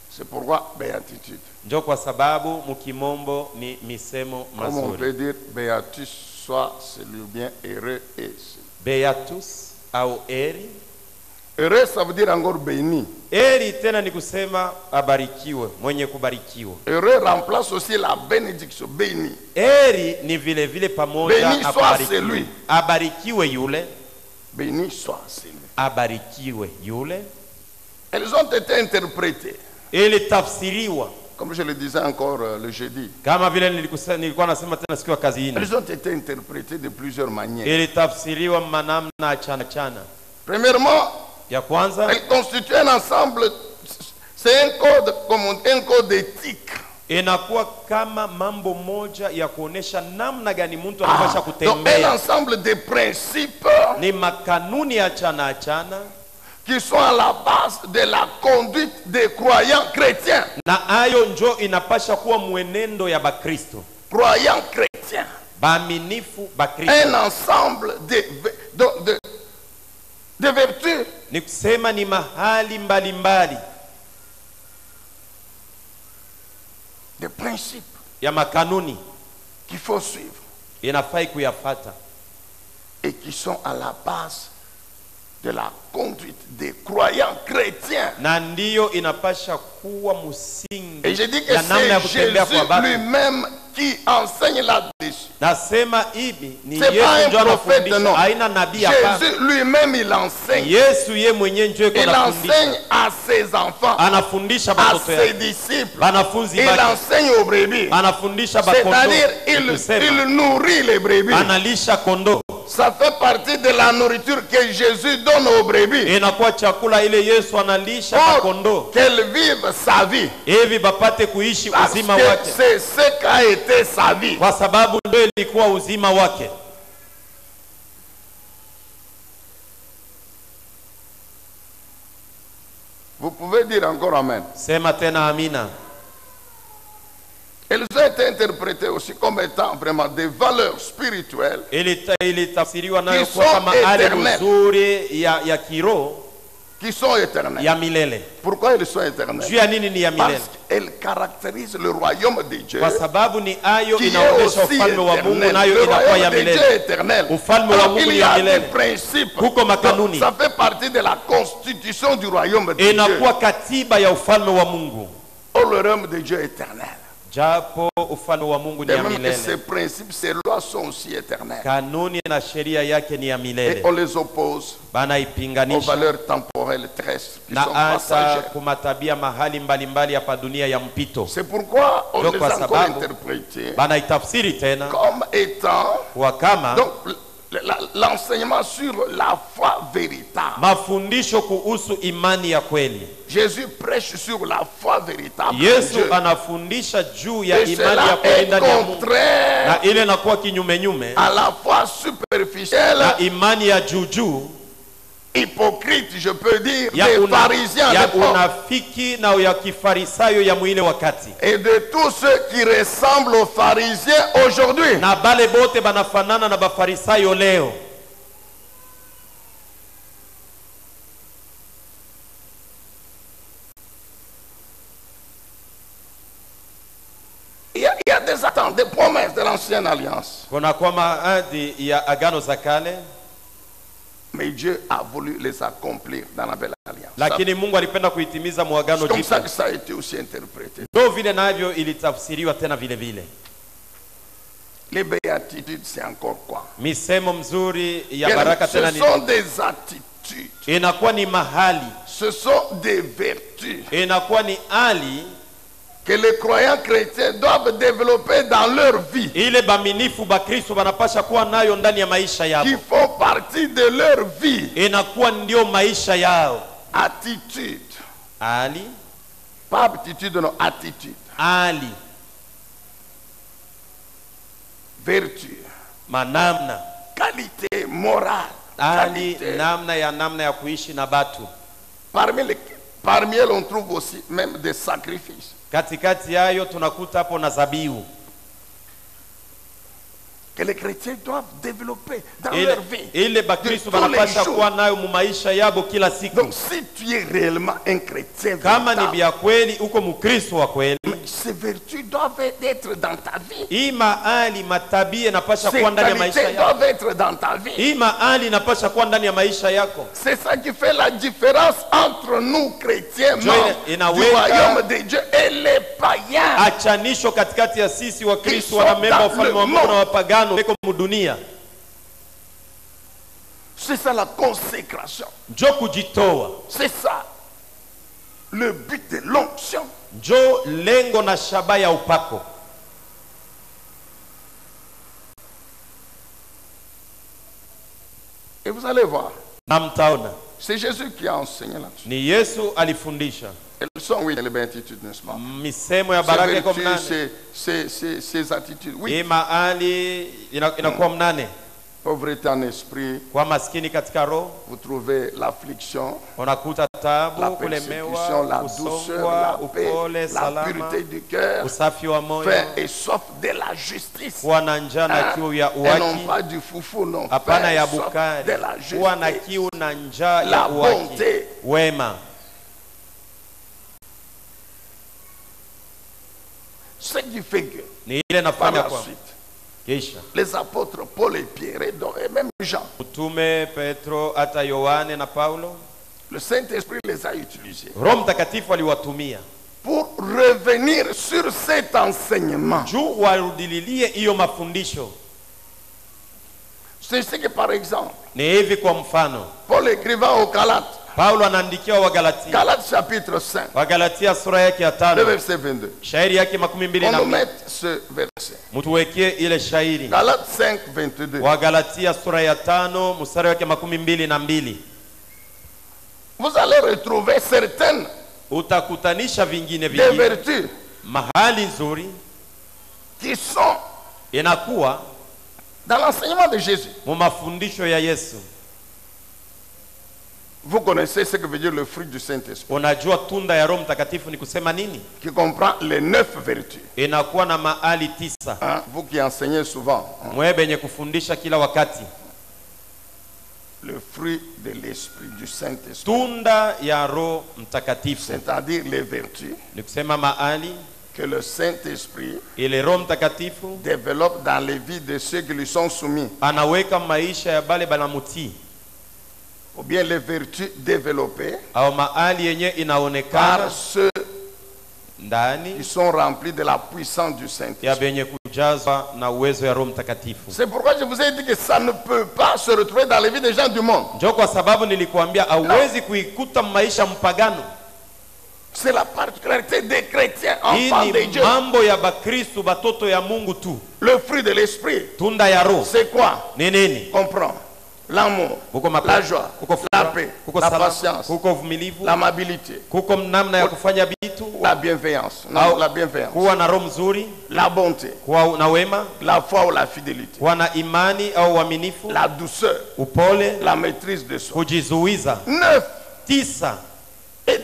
C'est pourquoi béatitude. Njo kwa sababu mukimombo ni misemo Comme on mazuri. peut dire béatus, soit celui bien heureux et Beatus au eri. heureux, ça veut dire encore béni. Eri tena ni kusema abarikiwe, mwenye kubarikiwa. Heureux remplace aussi la bénédiction, béni. Eri ni vile vile pamoja Béni na soit kubarikiwa. celui. Abarikiwe yule, Béni soit celui. abarikiwe yule. Elles ont été interprétées, Ilitafsiriwa comme je le disais encore le jeudi. kama vile nilikuwa nasema tena siku ya kazi hii. Elles ont été interprétées de plusieurs manières. Ilitafsiriwa manamna chana chana. Premièrement, Ya kwanza, elles constituent un ensemble, c'est un code, comme on dit, un code éthique. inakuwa kama mambo moja ya kuonesha namna gani mtu anapasha Donc un kutembea. ensemble de principes Ni makanuni ya chana chana qui sont à la base de la conduite des croyants chrétiens. na ayo njo inapasha kuwa mwenendo ya Bakristo. Croyants chrétiens. Baaminifu Bakristo. Un ensemble de vertus. Ni kusema ni mahali mbalimbali Des principes ya makanuni qu'il faut suivre inafai kuyafata et qui sont à la base de la conduite des croyants chrétiens. na ndiyo inapasha kuwa msingi Et je dis que ya namna ya c'est kutembea kwa Jésus batu. lui-même qui enseigne là-dessus. Nasema hivi ni C'est pas Yesu un njo prophète, non. anafundisha, haina nabii hapana. Jésus lui-même, il enseigne. Yesu ye mwenyewe njo iko Il anafundisha, enseigne à ses enfants, anafundisha à batoto ses yake, disciples. banafunzi Il bake, enseigne aux brebis. anafundisha C'est-à-dire, bakondoo, il nourrit les brebis. analisha kondoo. Ça fait partie de la nourriture que Jésus donne aux brebis Inakuwa chakula ile Yesu analisha pour bakondoo qu'elles vivent sa vie. hivi bapate kuishi Parce uzima que wake, c'est ce qu'a été sa vie. kwa sababu ndio ilikuwa uzima wake. Vous pouvez dire encore Amen. Sema tena amina. Elles ont été interprétées aussi comme étant vraiment des valeurs spirituelles Ilitafsiriwa nayo Qui kwa sont kama hali éternelles. nzuri ya kiroho qui sont éternelles. ya milele. Pourquoi elles sont éternelles? Juu ya nini ni ya milele? Parce qu'elles caractérisent le royaume de Dieu Kwa sababu ni ayo qui est inaonyesha aussi ufalme wa Mungu éternel. nayo Le inakuwa ya royaume de Dieu milele. est éternel. Ufalme wa Alors, Mungu il ni y ya a des milele. principes. Huko makanuni. Donc, ça fait partie de la constitution du royaume de Dieu. Inakuwa katiba ya ufalme wa Mungu. Oh, le royaume de Dieu est éternel. Japo ufalme wa Mungu ni De ya même que ces milele. principes, ces lois sont aussi éternelles. Kanuni na sheria yake ni ya Et milele. on les oppose aux Banaipinganisha valeurs temporelles terrestres qui na sont hata passagères. kumatabia mahali mbalimbali hapa dunia ya mpito. C'est pourquoi on Donc, les kwa a encore sababu, interprétés Banaitafsiri tena comme étant kwa kama donc l'enseignement sur la foi véritable. mafundisho kuhusu imani ya kweli. Jésus prêche sur la foi véritable. en Yesu Dieu. anafundisha juu ya Et imani cela ya kweli est ndani ya Mungu, contraire na ile inakuwa kinyume nyume à la foi superficielle na imani ya juujuu hypocrites, je peux dire, ya des pharisiens à ya l'époque, unafiki na ya kifarisayo ya mwile wakati, et de tous ceux qui ressemblent aux pharisiens aujourd'hui. na bale bote banafanana na bafarisayo leo. Il y a des attentes, des promesses de l'ancienne alliance. Kuna kwa maadi ya agano za kale, Mais Dieu a voulu les accomplir dans la belle alliance. lakini Mungu alipenda kuitimiza muagano C'est comme ça jipya. que ça a été aussi interprété. Ndio vile navyo ilitafsiriwa tena vile vile. Les béatitudes, c'est encore quoi? Misemo mzuri ya baraka Ce tena ni sont des attitudes. inakuwa ni mahali, Ce sont des vertus inakuwa ni hali que les croyants chrétiens doivent développer dans leur vie, ile baminifu ba Kristo banapasha kuwa nayo ndani ya maisha yao, qui font partie de leur vie. inakuwa ndio maisha yao. Attitude. Hali, Pas aptitude, non, attitude. hali, Vertu. manamna, Qualité morale. hali Qualité. namna ya kuishi na batu. Parmi elles, on trouve aussi même des sacrifices. Katikati yayo tunakuta hapo na zabihu Que les chrétiens doivent développer dans leur vie. ile de bakristo tous les banapasha jours. kuwa nayo mu maisha yabo kila siku. Donc si tu es réellement un chrétien Kama ni véritable, bia kweli uko mukristo wa kweli, ces vertus doivent être dans ta vie. hii mahali matabia inapasha Ces kuwa ndani ya maisha qualités yako. doivent être dans ta vie. Hii mahali inapasha kuwa ndani ya maisha yako. C'est ça qui fait la différence entre nous chrétiens, Ndio membres du inaweka royaume de Dieu, et les païens. achanisho katikati ya sisi wa Kristo Kristo wanamemba wa dans ufalme le wa Mungu na monde. wapagano weko mudunia. C'est ça la consécration. Njo kujitoa, C'est ça le but de l'onction. njo lengo na shaba ya upako. Et vous allez voir, Na mtaona c'est Jésus qui a enseigné là-dessus. ni Yesu alifundisha. Elles sont, oui, les béatitudes, n'est-ce pas? Misemo ya Ces baraka iko vertus, mnane. ces attitudes. Oui, Hii mahali inakuwa mnane. pauvreté en esprit, Kwa maskini katika roho vous trouvez l'affliction, unakuta la taabu, persécution, kulemewa, la douceur, kusongwa, la paix, upole, la salama, pureté du cœur, usafi wa moyo, faim et soif de la justice. kuwa na njaa na Hein? kiu ya Et non uwaki, pas du foufou, non. hapana Faim, ya soif bukari, de la kuwa na justice. kiu na njaa ya La uwaki, bonté. wema. Ce qui fait que, Ni ile par nafanya la kwa suite, kisha les apôtres Paul et Pierre et même Jean, utume Petro hata Yohane na Paulo, le Saint-Esprit les a utilisés Roho Mtakatifu aliwatumia pour revenir sur cet enseignement. juu warudililie hiyo mafundisho. C'est ce que, par exemple, Ni hivi kwa mfano, Paul écrivant aux Galates, Paulo anaandikia Wagalatia, Galates chapitre 5, Wagalatia sura yake ya le 5 verset 22. shairi yake 22. On nous met ce verset. Mutuwekie ile shairi. Galates 5, 22. Wagalatia sura ya 5 mstari wake 22. Vous allez retrouver certaines Utakutanisha vingine des vingine. vertus Mahali nzuri qui sont inakuwa dans l'enseignement de Jésus. mu mafundisho ya Yesu. Vous connaissez ce que veut dire le fruit du Saint-Esprit, Unajua tunda ya Roho Mtakatifu ni kusema nini? qui comprend les 9 vertus. Inakuwa na mahali 9. Hein? Vous qui enseignez souvent, hein? Mwe benye kufundisha kila wakati. Le fruit de l'Esprit, du Saint-Esprit, Tunda ya Roho Mtakatifu c'est-à-dire les vertus ni kusema mahali que le Saint-Esprit ile Roho Mtakatifu développe dans les vies de ceux qui lui sont soumis, anaweka maisha ya bale banamutii, ou bien les vertus développées au mahali yenye inaonekana par ceux qui ndani sont remplis de la puissance du ya Saint-Esprit. benye kujazwa na uwezo ya Roho Mtakatifu. C'est pourquoi je vous ai dit que ça ne peut pas se retrouver dans les vies des gens du monde. Ndio kwa sababu nilikuambia hauwezi kuikuta maisha mpagano. C'est la particularité des chrétiens, Hii enfants de ni Dieu. mambo ya Bakristu batoto ya Mungu tu. Le fruit de l'Esprit, Tunda ya Roho c'est quoi? ni nini? Comprends. L'amour, Kuko la mapendo, joie, kuko la furaha, paix, kuko la salama, patience, kuko uvumilivu, l'amabilité, kuko namna ya kufanya vitu, La bienveillance. Non, la bienveillance. kuwa na roho mzuri, La bonté. kuwa na wema, La foi ou la fidélité. kuwa na imani au uaminifu, La douceur. upole, La maîtrise de soi. kujizuiza. 9. 9. Et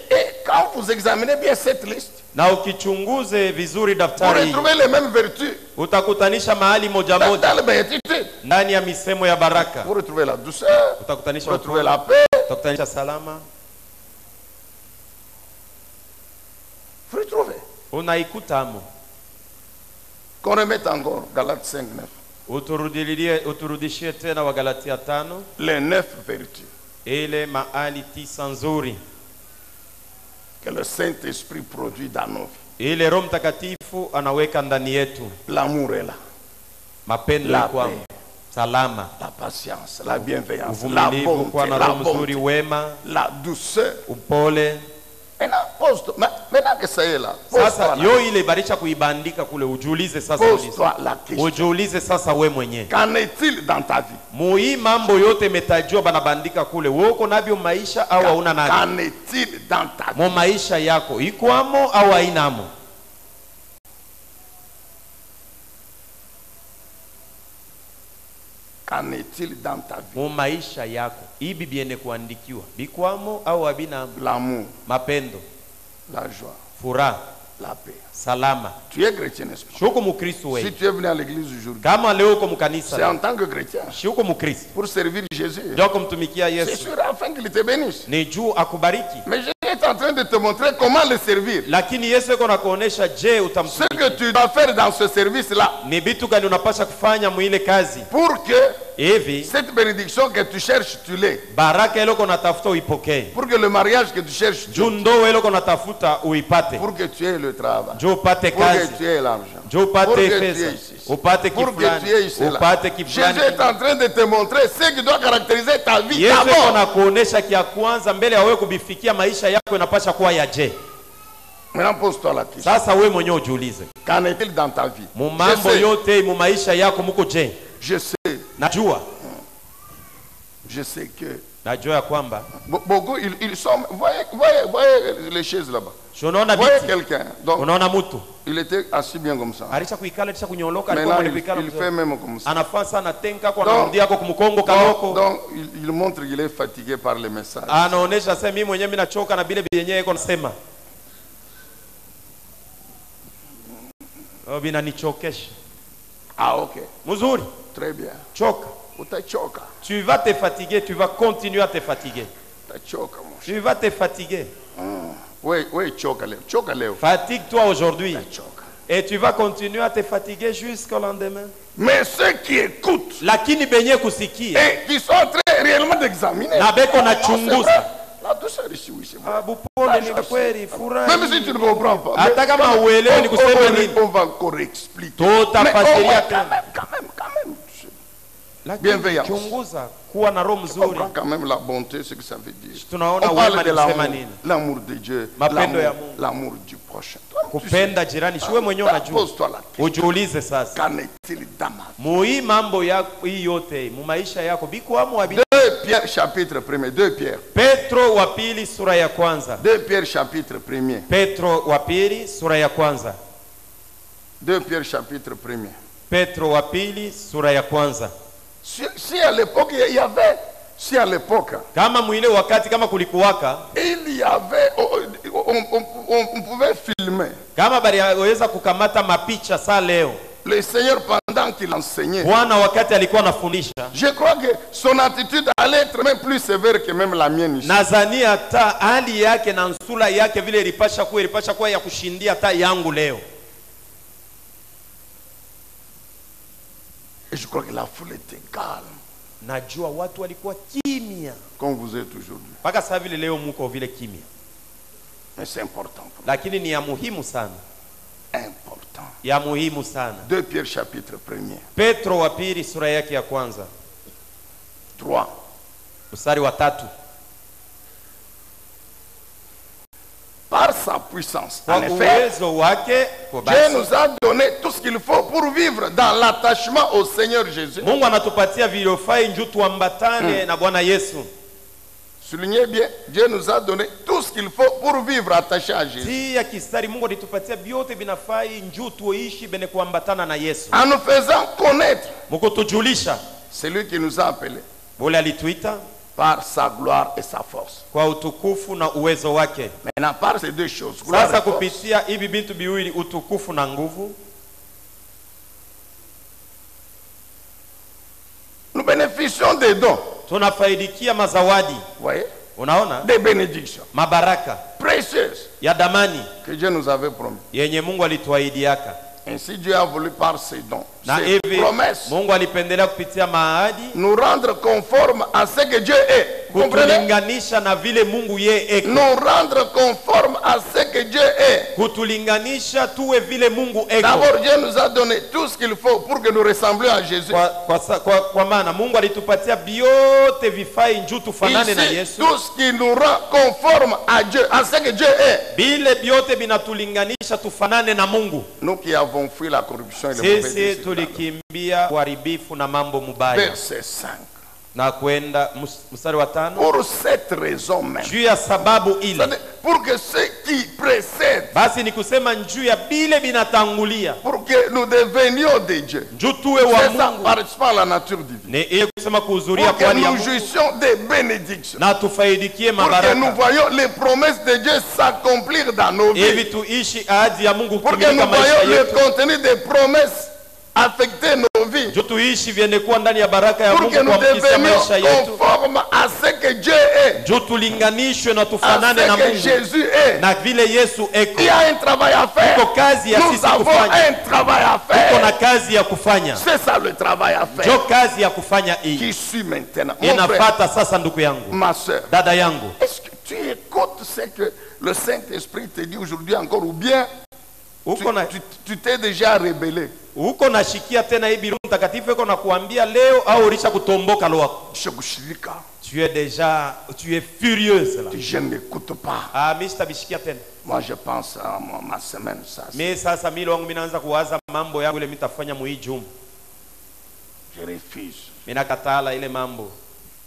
quand vous examinez bien cette liste, Na ukichunguze vizuri vous daftari, retrouvez les mêmes vertus. utakutanisha mahali moja Dans moja la béatitude, ndani ya misemo ya baraka. vous retrouvez la douceur, Utakutanisha vous retrouvez upole, la paix, utakutanisha salama, vous retrouvez. unaikutamo. Qu'on remette encore Galates 5, 9. Uturudishie tena Wagalatia 5 Les 9 vertus ile mahali 9 nzuri que le Saint-Esprit produit dans nos vies. ile Roho Mtakatifu anaweka ndani yetu. L'amour est là, Mapendo La kwa paix. salama, la patience, la bienveillance, la uvumilivu, kuwa bonté, na la roho mzuri, bonté, wema, la douceur. upole. Maintenant que ça est là, Sasa pose-toi yo ile barisha kuibandika kule, ujiulize sasa, la question. ujiulize sasa we mwenyewe, Qu'en est-il dans ta vie? mui mambo yote imetajwa banabandika kule, wewe uko navyo maisha au hauna navyo? Qu'en est-il dans ta vie? Mo maisha yako ikwamo au hainamo? Qu'en est-il dans ta vie? Mo maisha yako hii Biblia ine kuandikiwa bikwamo au habinamo? L'amour, Mapendo, la joie, furaha, la paix. salama. Tu es chrétien, n'est-ce pas? Shuko mukristo Si wewe, tu es venu à l'église aujourd'hui, kama leo uko c'est mkanisa, en tant que chrétien, shuko mukristo pour servir Jésus. ndio kumtumikia C'est Yesu, sûr, afin qu'il te bénisse. ni juu akubariki. Mais Jésus est en train de te montrer comment le servir. Lakini Yesu yuko nakuonesha, je, Ce utamtumikia que tu dois faire dans ce service-là, ni vitu gani unapasha kufanya mwile kazi, pour que hivi cette bénédiction que tu cherches, tu l'aies. baraka ile uko natafuta uipokee, Pour que le mariage que tu cherches, tu juu ndoa ile uko natafuta uipate, pour que tu aies le travail, juu upate pour que kazi, tu aies l'argent, juu pour upate que tu aies pesa, ici, upate pour que tu aies kifulani, cela. upate kifulani. Jésus est en train de te montrer ce qui doit caractériser ta vie Yesu yuko d'abord. nakuonesha kia kwanza mbele ya wewe kubifikia maisha yako inapasha kuwa ya je. Maintenant, pose-toi la question. Sasa wewe mwenyewe ujiulize, Qu'en est-il dans ta vie? mu mambo yote mu maisha yako muko je? Je sais que Najua ya kwamba beaucoup, ils sont... Voyez les chaises là-bas. unaona Voyez biti, quelqu'un. Donc, unaona mtu il était assis bien comme ça. alisha kuikala alisha kunyoloka, Maintenant, alikuwa kuikala il fait même comme ça. anafaa sana tenka kwa Donc- narudia yako kumkongo kaloko, Donc, il montre qu'il est fatigué par les messages. anaonesha sasa mimi mwenyewe mimi nachoka na bile yenyewe iko nasema oh, binanichokesha. Ah, ok. Mzuri, Très bien. choka. Utachoka. Tu vas te fatiguer, tu vas continuer à te fatiguer. Utachoka, mon cher. Tu vas te fatiguer. Oui, choka leo. Choka leo. Fatigue-toi aujourd'hui. Utachoka. Et tu vas continuer à te fatiguer jusqu'au lendemain. Mais ceux qui écoutent Lakini benye kusikia et qui sont en train réellement d'examiner, na beko na c'est vrai. chunguza. La douceur ici, oui, c'est vrai. Bupole ni kweli, furaha. Même si tu ne comprends pas. Hata mais kama quand même, huelewi ni kusema nini? on va encore expliquer. Tutafasiria quand tena. même. Lakini Bienveillance. chunguza, kuwa na roho On mzuri. comprend quand même la bonté, ce que ça veut dire. Tunaona On wema parle de ni kusema l'amour, nini? l'amour de Dieu, Mapendo ya Mungu. l'amour du prochain. Toi, tu sais. Kupenda jirani, siwe mwenyewe unajua. Pose-toi la question. Ujiulize sasa. Qu'en est-il dans ma vie? Mui mambo yako hii yote, mu maisha yako biko amu abi. 2 Pierre chapitre 1er. 2 Pierre. Petro wa pili sura ya kwanza. 2 Pierre chapitre 1er. Petro wa pili sura ya kwanza. 2 Pierre chapitre 1er. Petro wa pili sura ya kwanza. Si à l'époque il y avait, si à l'époque Kama mwile wakati kama kulikuwaka, il y avait, on pouvait filmer kama bali waweza kukamata mapicha saa leo. le Seigneur pendant qu'il enseignait. Bwana wakati alikuwa anafundisha, Je crois que son attitude allait être même plus sévère que même la mienne ici. nadhani hata hali yake na nsula yake vile ilipasha kuwa ya kushindia hata yangu leo. Et je crois que la foule était calme, Najua watu walikuwa kimya. comme vous êtes aujourd'hui. Mpaka sasa vile leo muko vile kimya. Mais c'est important. Lakini ni ya muhimu sana. Important. Ya muhimu sana. 2 Pierre chapitre 1er. Petro wa pili sura yake ya kwanza. 3. Mstari wa 3. Par sa puissance, Kwa en effet, uwezo wake, kwa Dieu basi nous a donné tout ce qu'il faut pour vivre dans l'attachement au Seigneur Jésus. Mungu anatupatia vilofai njoo tuambatane na Bwana Yesu. Soulignez bien, Dieu nous a donné tout ce qu'il faut pour vivre attaché à Jésus. Tia kistari Mungu alitupatia vyote vinafai njoo tuishi bene kuambatana na Yesu. En nous faisant connaître Mkutujulisha celui qui nous a appelés bole alituita par sa gloire et sa force. kwa utukufu na uwezo wake. Maintenant, par ces deux choses, gloire Sasa et force, kupitia hivi vitu viwili, utukufu na nguvu, nous bénéficions des dons. tunafaidikia mazawadi. Vous voyez? Unaona? Des bénédictions Mabaraka précieuses ya damani que Dieu nous avait promis. yenye Mungu alituahidiaka. Ainsi, Dieu a voulu par ses dons, Na ses hivi promesses, Mungu alipendelea kupitia maahadi nous rendre conformes à ce que Dieu est. Vous comprenez? kutulinganisha na vile Mungu ye eko. Nous rendre conformes à ce que Dieu est. Kutulinganisha tuwe vile Mungu eko. D'abord, Dieu nous a donné tout ce qu'il faut pour que nous ressemblions à Jésus. Kwa maana Mungu alitupatia vyote vifai njoo tufanane na Ici, Yesu. tout ce qui nous rend conformes à Dieu, à ce que Dieu est. Bile vyote vinatulinganisha tufanane na Mungu. Nous qui avons fui la corruption et le mauvais Sisi dessein. tulikimbia uharibifu na mambo mubaya. Verset 5. Na kwenda mstari wa 5. Pour cette raison même, Juu ya sababu ile, c'est-à-dire pour que ceux qui précèdent, basi ni kusema njuu ya bile binatangulia, pour que nous devenions des dieux, njuu tuwe wa c'est ça, Mungu, participant à la nature divine, ni ile kusema kuhudhuria pour que kwa ya nous Mungu jouissions des bénédictions, na tufaidikie pour que nous mabaraka, voyions les promesses de Dieu s'accomplir dans nos ili vies, tuishi ahadi ya Mungu pour que kutimilika nous maisha voyions le yetu, contenu des promesses affecter nos vies, njuu tuishi vyene kuwa ndani ya baraka ya pour Mungu que nous kuamkisha maisha devenions yetu, conformes à ce que Dieu est, njuu tulinganishwe na à tufanane ce na que Mungu Jésus est. na vile Yesu eko. Il y a un travail à faire. Kuko kazi ya Nous sisi avons kufanya, un travail à kuko na faire. kazi ya kufanya. C'est ça le travail à faire. Njoo kazi ya kufanya hii Qui suit maintenant? Mon frère, inafata sasa, ndugu yangu, ma soeur, dada yangu, est-ce que tu écoutes ce que le Saint-Esprit te dit aujourd'hui encore, ou bien tu t'es déjà rebellé? uko nashikia tena hivi Roho Mtakatifu iko na kuambia leo au ulisha kutomboka leo? Tu es furieuse là. Je n'écoute pas. Ah, mimi sitabishikia tena. Moi je pense à ma semaine ça. Mimi sasa mimi wangu minaanza kuwaza mambo yangu ile mitafanya muijum. Je refuse. Mimi nakatala ile mambo.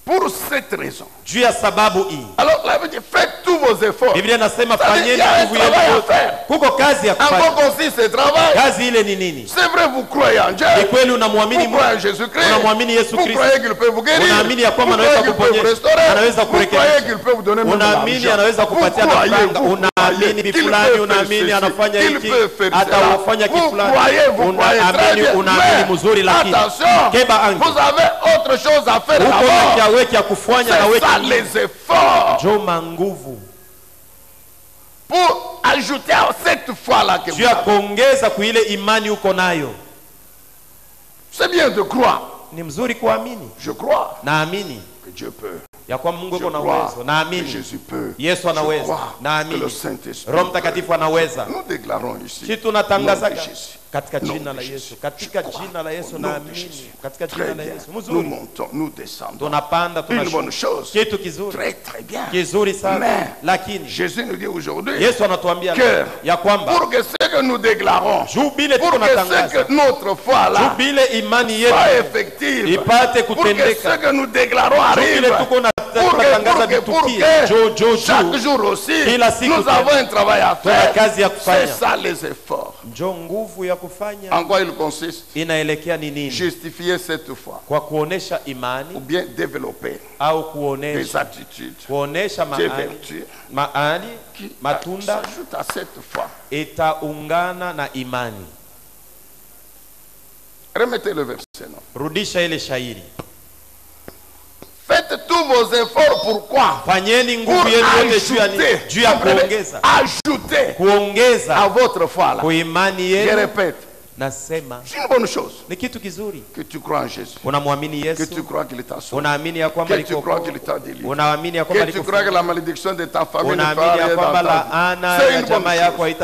Pour cette raison. Juu ya sababu hii. Alors la Bible dit faites tous vos efforts. Biblia inasema fanyeni nguvu yenu. Kuko kazi ya kufanya. En quoi consiste ce travail? Kazi ile ni nini? C'est vrai, vous croyez en Dieu. Ni kweli unamwamini Mungu. Vous croyez en Jésus-Christ. Unamwamini Yesu Vous Kristo. croyez qu'il peut vous guérir. Unaamini ya kwamba anaweza kuponyesha. Anaweza kurekebisha. Vous croyez qu'il peut vous donner même l'argent. Unaamini anaweza kupatia na franga. Unaamini bifulani, unaamini anafanya hiki, atawafanya kifulani. Unaamini mzuri, lakini keba angi. Vous avez autre chose à faire là-bas. C'est ça les efforts. Joma nguvu. Pour ajouter à cette foi-là que tu as kuongeza kuile imani uko nayo. C'est bien de croire. Ni mzuri kuamini. Je crois. Naamini que Dieu peut. Ya kwa Mungu yuko na uwezo. Naamini Yesu anaweza. Naamini Roho Mtakatifu anaweza. Nous déclarons ici. Sisi tunatangaza katika jina la Yesu. Katika jina la Yesu naamini. Katika jina la Yesu. Mzuri. Nous montons, nous descendons. Tunapanda, tunashuka. Une bonne chose. Kitu kizuri. Très très bien. Kizuri sana. Lakini Jésus nous dit aujourd'hui Yesu anatuambia ya kwamba pour que ce que nous déclarons, jubile pour que ce que notre foi là jubile imani yetu soit effective, ipate pour que kutendeka, ce que nous déclarons arrive, pour que chaque jour aussi nous avons un travail à faire. C'est ça les efforts. En quoi il consiste? Justifier cette foi, ou bien développer des attitudes, des vertus qui s'ajoutent à cette foi. Itaungana na imani. Remettez le verset. Rudisha ile shairi. Faites tous vos efforts, pourquoi? Fanyeni nguvu yenu yote juu ya kuongeza. Ajouter à votre foi là. Kuimani yenu. Je répète. Nasema. C'est une bonne chose. Ni kitu kizuri. Que tu crois en Jésus. Unamwamini Yesu. Que tu crois qu'il t'a sauvé. Unaamini ya kwamba que tu crois qu'il t'a délivré. Unaamini ya kwamba que tu crois que la malédiction de ta famille ne fera rien dans ta vie. C'est une bonne chose.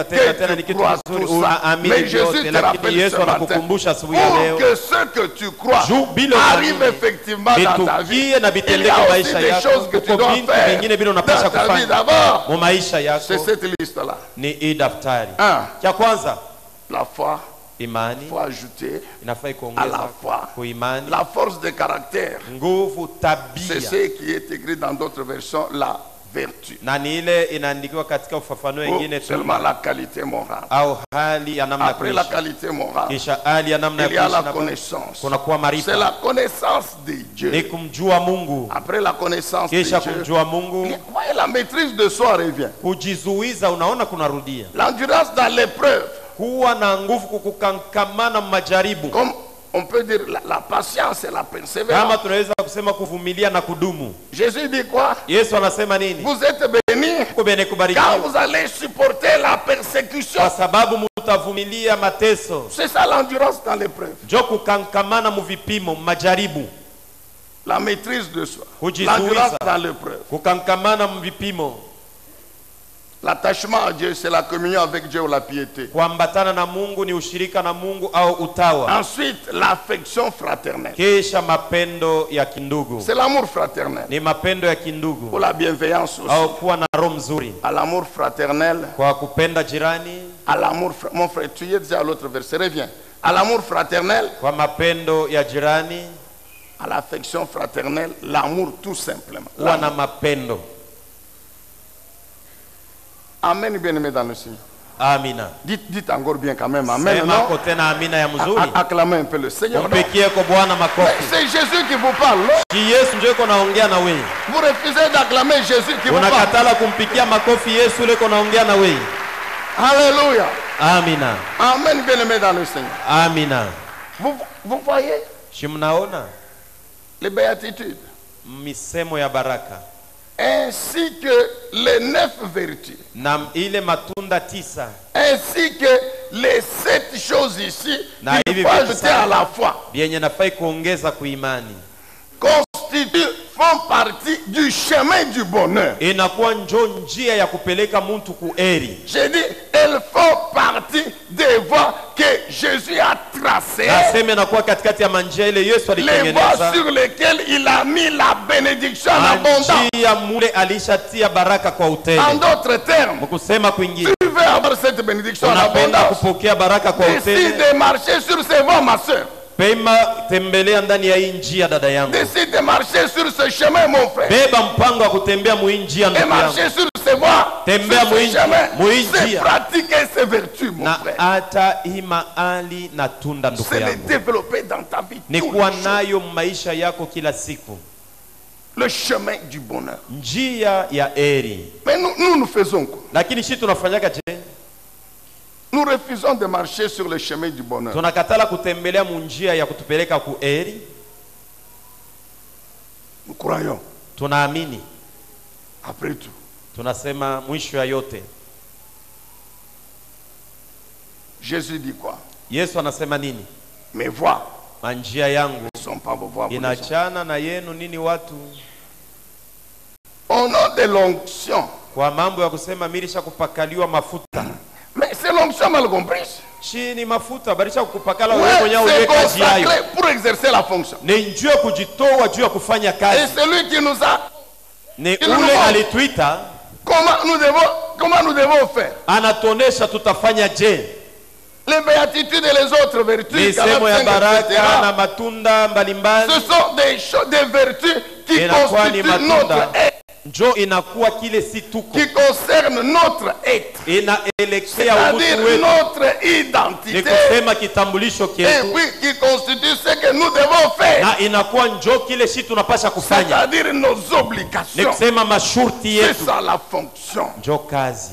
Que tu crois tout ça. Mais Jésus te rappelle ce matin. Pour que ce que tu crois arrive effectivement dans ta vie. Il y a aussi des choses que tu dois faire dans ta vie d'abord. C'est cette liste-là. 1. La foi Imani il faut ajouter inafai à kuongeza la foi kuimani la force de caractère. nguvu C'est tabia, ce qui est écrit dans d'autres versions, la vertu. na ni ile inaandikiwa katika ufafanuo Ou wengine tu, seulement la qualité morale. au hali ya namna ya Après la kuishi. qualité morale, Kisha hali ya namna ya il y a la kuishi na connaissance. kuna kuwa C'est maarifa, la connaissance de ni Dieu. kumjua Mungu. Après la connaissance de Kisha Dieu, kumjua Mungu, voyez, la maîtrise de soi revient. kujizuiza, unaona kunarudia L'endurance dans l'épreuve, kuwa na nguvu, kukukankamana majaribu, comme on peut dire la patience et la persévérance. kama tunaweza kusema kuvumilia na kudumu. Jésus dit quoi? Yesu anasema nini? Vous êtes bénis Kubene quand kubarikiwa vous allez supporter la persécution. kwa sababu mutavumilia mateso. C'est ça l'endurance dans l'épreuve. Jo kukankamana muvipimo majaribu, La maîtrise de soi. Kujizuiza. L'endurance dans l'épreuve. kukankamana mvipimo, L'attachement à Dieu, c'est la communion avec Dieu ou la piété. kuambatana na Mungu ni ushirika na Mungu au utawa. Ensuite, l'affection fraternelle. Kisha mapendo ya kindugu, C'est l'amour fraternel. ni mapendo ya Pour kindugu la bienveillance aussi. au kuwa na roho mzuri, À l'amour fraternel. kwa kupenda jirani, À l'amour mon frère, tu y es déjà à l'autre verset, reviens. À l'amour fraternel, kwa mapendo ya jirani, à l'affection fraternelle, l'amour tout simplement. kuwa na mapendo. Amen, bien-aimé dans le Seigneur. Amina. Dites encore bien quand même. Amen. Sema Non? ko tena amina ya mzuri. Acclamez un peu le Seigneur. Non? Mpikie kwa Bwana Mais makofi. c'est Jésus qui vous parle. Non? Ki Yesu ndio iko naongea na wewe. Vous refusez d'acclamer Jésus qui vous parle. Unakatala kumpikia makofi Yesu ile iko naongea na wewe. Alléluia. Amina. Amen, bien-aimé dans le Seigneur. Amina. Vous voyez Si mnaona les béatitudes. misemo ya baraka Ainsi que les 9 vertus. na ile matunda 9 Ainsi que les 7 choses ici Na qu'il hivi faut vitu ajouter à la foi. vyenye nafai kuongeza kuimani Font partie du chemin du bonheur. inakuwa njo njia ya kupeleka mtu kueri. J'ai dit, elles font partie des voies que Jésus a tracées. Nasema inakuwa katikati ya manjia ile Yesu Les voies alitengeneza, sur lesquelles il a mis la bénédiction en abondance. njia mule alishatia baraka kwa En utele. d'autres termes, Mkusema kwingine, tu veux avoir cette bénédiction en unapenda abondance. kupokea baraka kwa Décide utele, de marcher sur ces voies, ma soeur. pema tembelea ndani ya hii njia dada yangu. Décide de marcher sur ce chemin, mon frère. Beba mpango wa kutembea muhii njia Et ndugu marcher yangu, sur ces voies, Tembea sur ce muinji- chemin, muinjia. c'est pratiquer ces vertus, mon na frère. hata hii maali na tunda ndugu C'est les yangu développer dans ta vie. ni tous kuwa les jours. nayo maisha yako kila siku, Le chemin du bonheur. njia ya eri. Mais nous faisons quoi? Lakini shi tunafanyaga je? Nous refusons de marcher sur le chemin du bonheur. Tunakatala kutembelea munjia ya kutupeleka ku eri. Nous croyons, Tunaamini, après tout, tunasema mwisho ya yote Jésus dit quoi? Yesu anasema nini? Mes voies Manjia yangu ne sont pas vos voies. Vous les autres. inachana na yenu nini watu, Au nom de l'onction. kwa mambo ya kusema milisha kupakaliwa mafuta. Mais c'est l'onction mal comprise. Chini mafuta barisha kukupakala Ouais, wewe mwenyewe c'est uwe kazi yayo. consacré pour exercer la fonction. Ni njoo ya kujitoa juu ya kufanya Et kazi. celui qui nous a, Ni Il nous ule montre. alituita, comment nous devons faire? anatonesha tutafanya je. Les béatitudes et les autres vertus, Misemo ya 45, baraka na etc., matunda mbalimbali ce sont des choses, des vertus qui inakuwa ni constituent notre matunda, être, njo inakuwa kile si tuko, qui concernent notre être, inaelekea c'est-à-dire utu wetu, notre ni identité, kusema kitambulisho et kietu, oui, qui constitue ce que nous devons faire, na inakuwa njo kile si tunapasha kufanya, c'est-à-dire nos ni obligations. kusema mashurti C'est yetu, ça la fonction. njo kazi.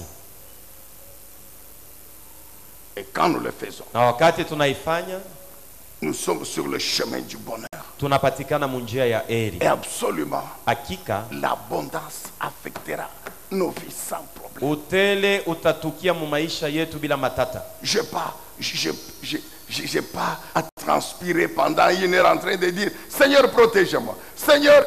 Et quand nous le faisons, Na wakati tunaifanya nous sommes sur le chemin du bonheur. tunapatikana munjia ya eri. Et absolument, Hakika l'abondance affectera nos vies sans problème. utele utatukia mu maisha yetu bila matata. J'ai pas à transpirer pendant 1 heure en train de dire Seigneur, protège-moi. Seigneur,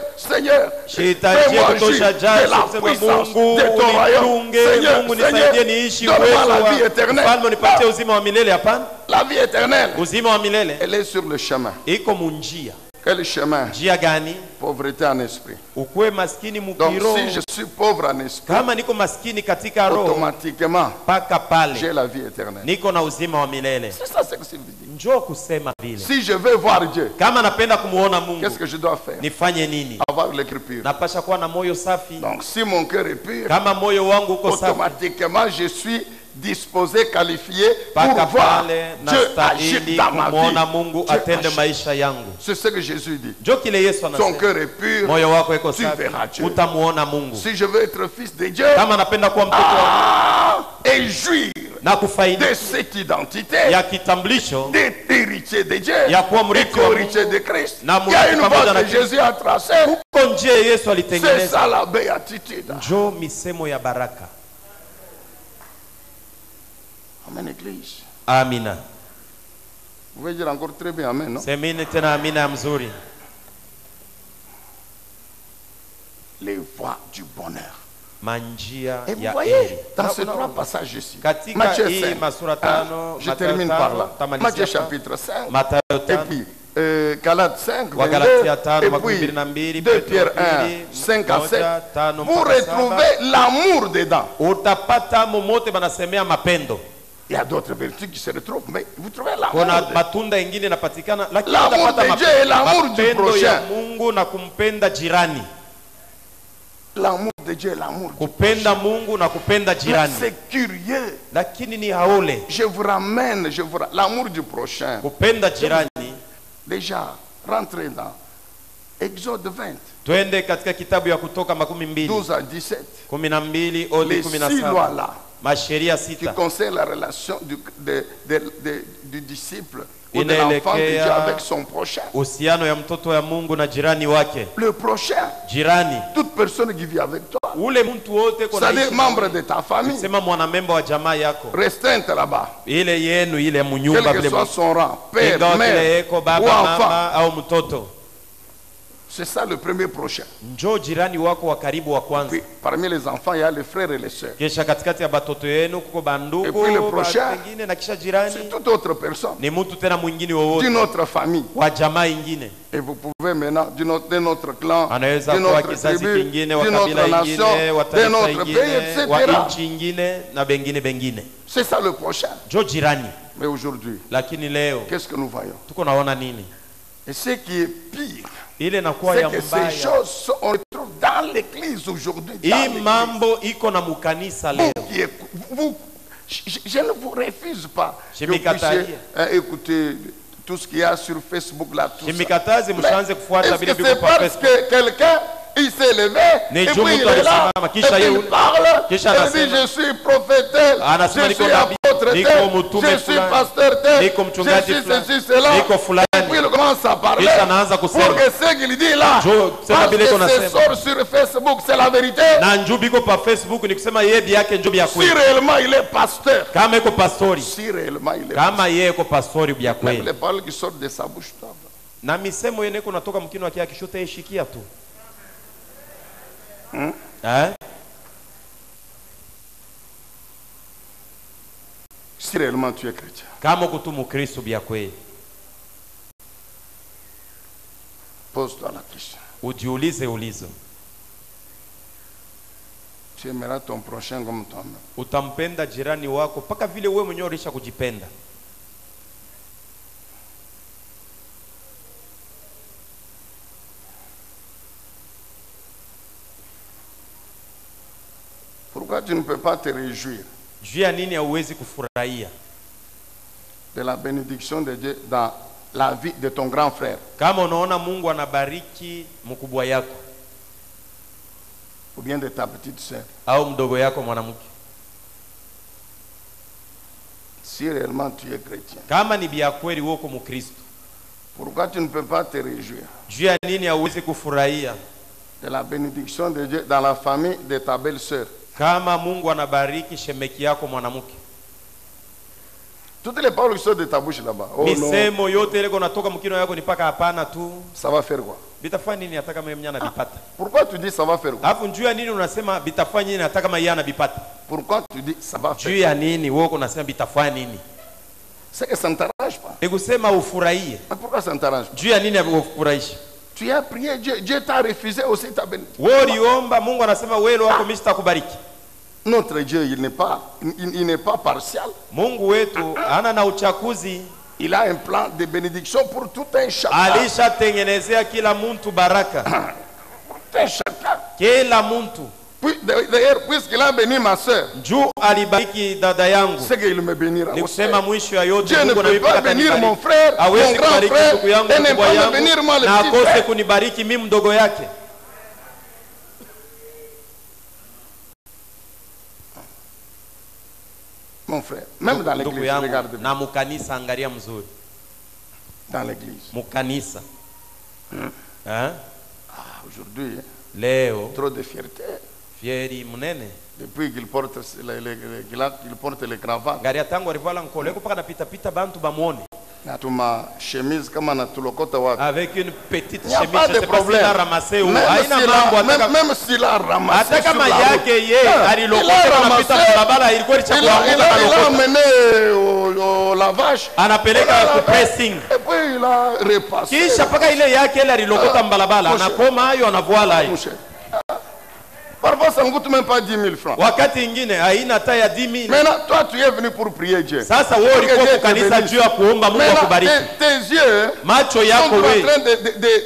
Sihitaji kutosha jasho kusema Mungu de ton royaume. unichunge, Mungu nisaidie niishi uwezo donne-moi la vie wa éternelle. ufalme, unipatie uzima wa milele. Hapana, La vie éternelle, uzima wa milele elle est sur le chemin. iko munjia. Quel chemin? Njia gani? Pauvreté en esprit. Ukuwe maskini Donc mukiro. si je suis pauvre en esprit, Kama niko maskini katika roho, automatiquement, paka j'ai pale la vie éternelle. niko na uzima wa milele. C'est ça ce que ça veut dire. Njoo kusema vile. Si je veux voir Dieu, Kama napenda kumuona Mungu, qu'est-ce que je dois faire? nifanye nini? Avoir l'écriture pur. Napasha kuwa na moyo safi. Donc si mon cœur est pur, Kama moyo wangu uko safi, automatiquement je suis disposé, qualifié pour paka voir pale Dieu agir nastahili dans ma kumuona vie. Mungu Dieu atende agit. maisha yangu. C'est ce que Jésus dit. Njoo kile Yesu Ton anasema. cœur est pur, Moyo wako iko tu safi, verras Dieu. utamuona Mungu. Si je veux être fils de Dieu, Kama napenda kuwa mtoto wa et jouir na kufaidi de cette identité, ya kitambulisho d'être héritier de Dieu, ya kuwa et mrithi wa co-héritier Mungu de Christ. na Il y a une mrithi pamoja voie na que Kristo. Jésus a tracée. Huko njia Yesu C'est alitengeneza. ça la béatitude. Njoo misemo ya baraka. Amen, Église. Amina. Vous pouvez dire encore très bien Amen, non? Semeni tena amina ya mzuri. Les voies du bonheur. Manjia Et vous ya voyez, heri. dans ces trois passages ici, Katika Matthieu hii 5, masura tano, je Mathayo termine par là. tano, Matthieu tamalizia hapa. chapitre 5, Mathayo et tano, puis Galates 5, 22, Wagalatia tano, et makumi puis mbili na mbili, 2 Petro Pierre 1, mbili, 5 à 7. moja, tano, Vous mpaka saba. retrouvez l'amour dedans. Utapata momote banasemea mapendo. Il y a d'autres vertus qui se retrouvent, mais vous trouvez l'amour Kuna dedans. matunda ingine napatikana, lakini L'amour utapata de Dieu et l'amour du mapendo ya prochain. Mungu na kumpenda jirani. L'amour de Dieu et l'amour du Kupenda Mungu na kupenda prochain. jirani. C'est curieux. Lakini ni haole. Je vous ramène, l'amour du prochain. Kupenda jirani. Déjà, rentrez dans Exode 20, Twende katika kitabu ya Kutoka 12, 12 à 17. 12 hadi Les 6 17. lois-là Masheria qui sita concernent la relation du disciple ou de l'enfant de Dieu avec son prochain. uhusiano ya mtoto ya Mungu na jirani wake. Le prochain, Jirani, toute personne qui vit avec toi, ule mtu wote kuna c'est-à-dire membre de ta famille, sema mwanamemba wa jamaa yako. restreinte là-bas, Ile yenu ile munyumba quel que vile soit son rang, père, ingawa kile mère eko ou baba enfant. mama au mtoto. C'est ça le premier prochain. Njoo jirani wako wa karibu wa kwanza. Puis, parmi les enfants, il y a les frères et les sœurs. Kisha katikati ya batoto yenu kuko Et bandugu puis le prochain, wengine, na kisha jirani c'est toute autre personne, ni mtu tena mwingine wowote d'une autre famille. wa jamaa ingine. Et vous pouvez maintenant, de notre clan, Anaweza de kuwa notre kizazi tribu, kingine wa de notre kabila nation, ingine wa de taifa notre pays, ingine wa etc. nchi ingine na bengine. C'est ça le prochain. Njoo jirani. Mais aujourd'hui, Lakini leo qu'est-ce que nous voyons? tuko naona nini? Et ce qui est pire, Ile nakuwa c'est ya que ces mbaya. choses, on les trouve dans l'église aujourd'hui. dans Hii l'église. mambo iko na mukanisa leo. Je ne vous refuse pas que vous Shimikataria. puissiez écouter tout ce qu'il y a sur Facebook là, tout ça. Shimikatazi mshaanze kufuata Est-ce vile que viko c'est kwa parce Facebook. que quelqu'un il s'est levé Ni et juu puis il mtu est là alisimama, et kisha puis il yeye parle kisha et anasema. dit je suis prophète, Anasema je niko suis nabii, apôtre niko tel, mtume je suis fulani, pasteur tel, niko je mchungaji suis fulani, ceci, cela. niko fulani. Et puis il commence à parler Kisha anaanza pour kusema. que ce qu'il dit là, Jo, sema parce vile que kuna ce sema. sort sur Facebook, c'est la vérité. Na njoo biko pa Facebook ni kusema yeye yake njoo ya Si kweli. réellement il est pasteur, Kama iko pastori, si réellement il est kama yeye iko pastori ya même kweli. les paroles qui sortent de sa bouche doivent. Na misemo yene kunatoka mkino wake akishote ishikia tu. Si réellement tu es chrétien, Kama kutumu Kristo bya kweli. pose-toi la question. Ujiulize ulizo. Tu aimeras ton prochain comme toi-même. Utampenda jirani wako paka vile wewe mwenyewe ulisha kujipenda. Pourquoi tu ne peux pas te réjouir Juu ya nini hauwezi kufurahia de la bénédiction de Dieu dans la vie de ton grand frère kama unaona Mungu anabariki mkubwa yako ou bien de ta petite sœur? au mdogo yako mwanamke? Si réellement tu es chrétien, Kama ni bia kweli wewe uko Mkristo, pourquoi tu ne peux pas te réjouir juu ya nini hauwezi kufurahia de la bénédiction de Dieu dans la famille de ta belle-sœur? kama Mungu anabariki shemeki yako mwanamke? Toutes les paroles qui sortent de ta bouche là-bas, oh non, Misemo yote ile kunatoka mkino yako ni paka hapana tu. ça va faire quoi? Bitafanya nini hata kama yeye mnyana bipata? Pourquoi tu dis ça va faire quoi? Alafu juu ya nini unasema bitafanya nini hata kama yeye anabipata? Pourquoi tu dis ça va Juu faire? ya nini wewe unasema bitafanya nini? C'est que ça ne t'arrange pas. Ni kusema ufurahie. Mais pourquoi ça ne t'arrange pas? Juu ya nini ufurahishe? Tu as prié, Dieu t'a refusé aussi ta bénédiction. Wewe uliomba, Mungu anasema wewe wako mimi sitakubariki. Notre Dieu, il n'est pas partial. Mungu wetu hana na uchakuzi. Il a un plan de bénédiction pour tout un chacun. Alishatengenezea kila mtu baraka. Tout un chacun. Kila mtu. D'ailleurs, puisqu'il a béni ma soeur, Juu alibariki dada yangu. c'est qu'il me bénira Ni aussi. kusema mwisho ya yote Dieu ne Mungu peut pas bénir mon frère, mon hawezi grand kubariki frère, ndugu yangu et ne mkubwa pas me yangu bénir moi le na petit akose frère. kunibariki mimi mdogo yake. Mon frère, même dans Ndugu l'église, yangu regarde na mukanisa, angalia mzuri. dans l'église. Mukanisa. Hein? Aujourd'hui, Leo trop de fierté. fieri munene. Depuis qu'il porte les cravates, Angalia tangu alivala nkoleko paka napita pita bantu bamuone. natuma chemise kama natulokota wapi. Avec une petite Il n'y a chemise, pas je de sais pas s'il a problème. ramassé ou haina mambo ataka Même s'il a ramassé hata sur kama la yake route. ye Il a alilokota ramassé, napita barabara ilikuwa il ichakuanguka a kalokota. amené au lavage. Anapeleka ku pressing. Et puis il a repassé. Kisha paka ile yake ile alilokota mbalabala anakoma hayo anavuala hayo. Parfois ça ne coûte même pas 10 000 francs. Wakati ingine haina hata ya 10,000. Maintenant, toi tu es venu pour prier Dieu. Sasa wewe ulikuwa kwa kanisa juu ya kuomba Mungu akubariki. Tes yeux Macho sont yako en wewe train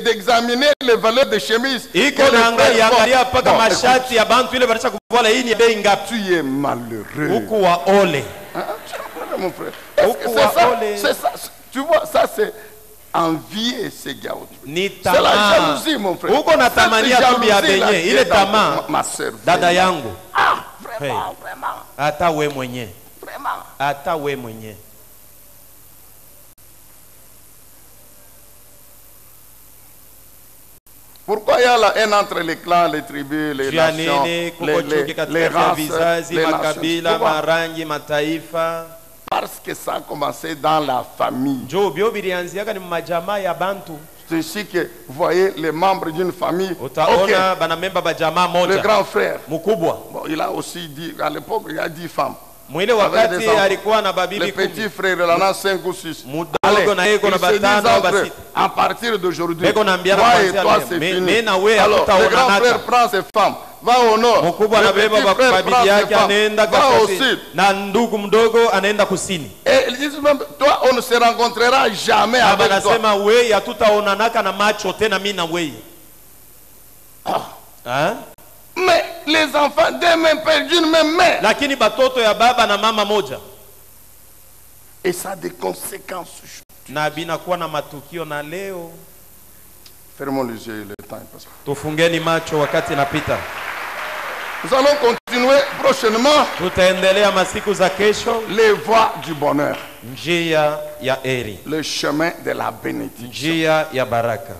d'examiner les valeurs de chemise. iko naangalia angalia paka mashati ya bantu ile barisha kuvuala hii ni bei ngapi. Tu es malheureux. Huku wa ole. Mon frère. C'est ça. Tu vois, ça c'est envier ces gars. C'est la jalousie, mon frère. Huko natamania tu ya benye ile tamaa. Ma sœur. Dada yangu. Ah, vraiment, Hey. vraiment. Hata we mwenye. Vraiment. Hata we mwenye. Pourquoi il y a la haine entre les clans, les tribus, les nations, les races, vizazi, les makabila, nations? marangi, mataifa? Parce que ça a commencé dans la famille. Jo bio bilianziaka ni majamaa ya bantu. C'est ici que vous voyez les membres d'une famille. Utaona bana memba ba jamaa Le moja. grand frère. Mkubwa. Bon, il a aussi dit, à l'époque, il y a 10 femmes. Mwile wakati alikuwa na babibi Les 10. petits frères, il en a 5 ou 6. Mudogo na yeko na batano au basita. À partir d'aujourd'hui, Beko naambiana toi et kuanzia toi leo. c'est Me- fini. me na we Alors, le grand hatutaonanaka. frère prend ses femmes, va au nord. Mkubwa Le anabeba petit frère babibi prend ses yake femmes, anaenda va au kaskazini. sud. Na ndugu mdogo anaenda kusini. Et ils disent même, toi, on ne se rencontrera jamais Na avec toi. banasema we hatutaonanaka na macho tena mimi na wewe. Hein? Mais les enfants d'un même père, d'une même mère. Lakini batoto ya baba na mama moja. Et ça a des conséquences. Na binakuwa na matukio na leo. Fermons les yeux, le temps est passé. Tufungeni macho wakati napita. Nous allons continuer prochainement Tutaendelea masiku za kesho. les voies du bonheur. Njia ya eri. Le chemin de la bénédiction. Njia ya baraka.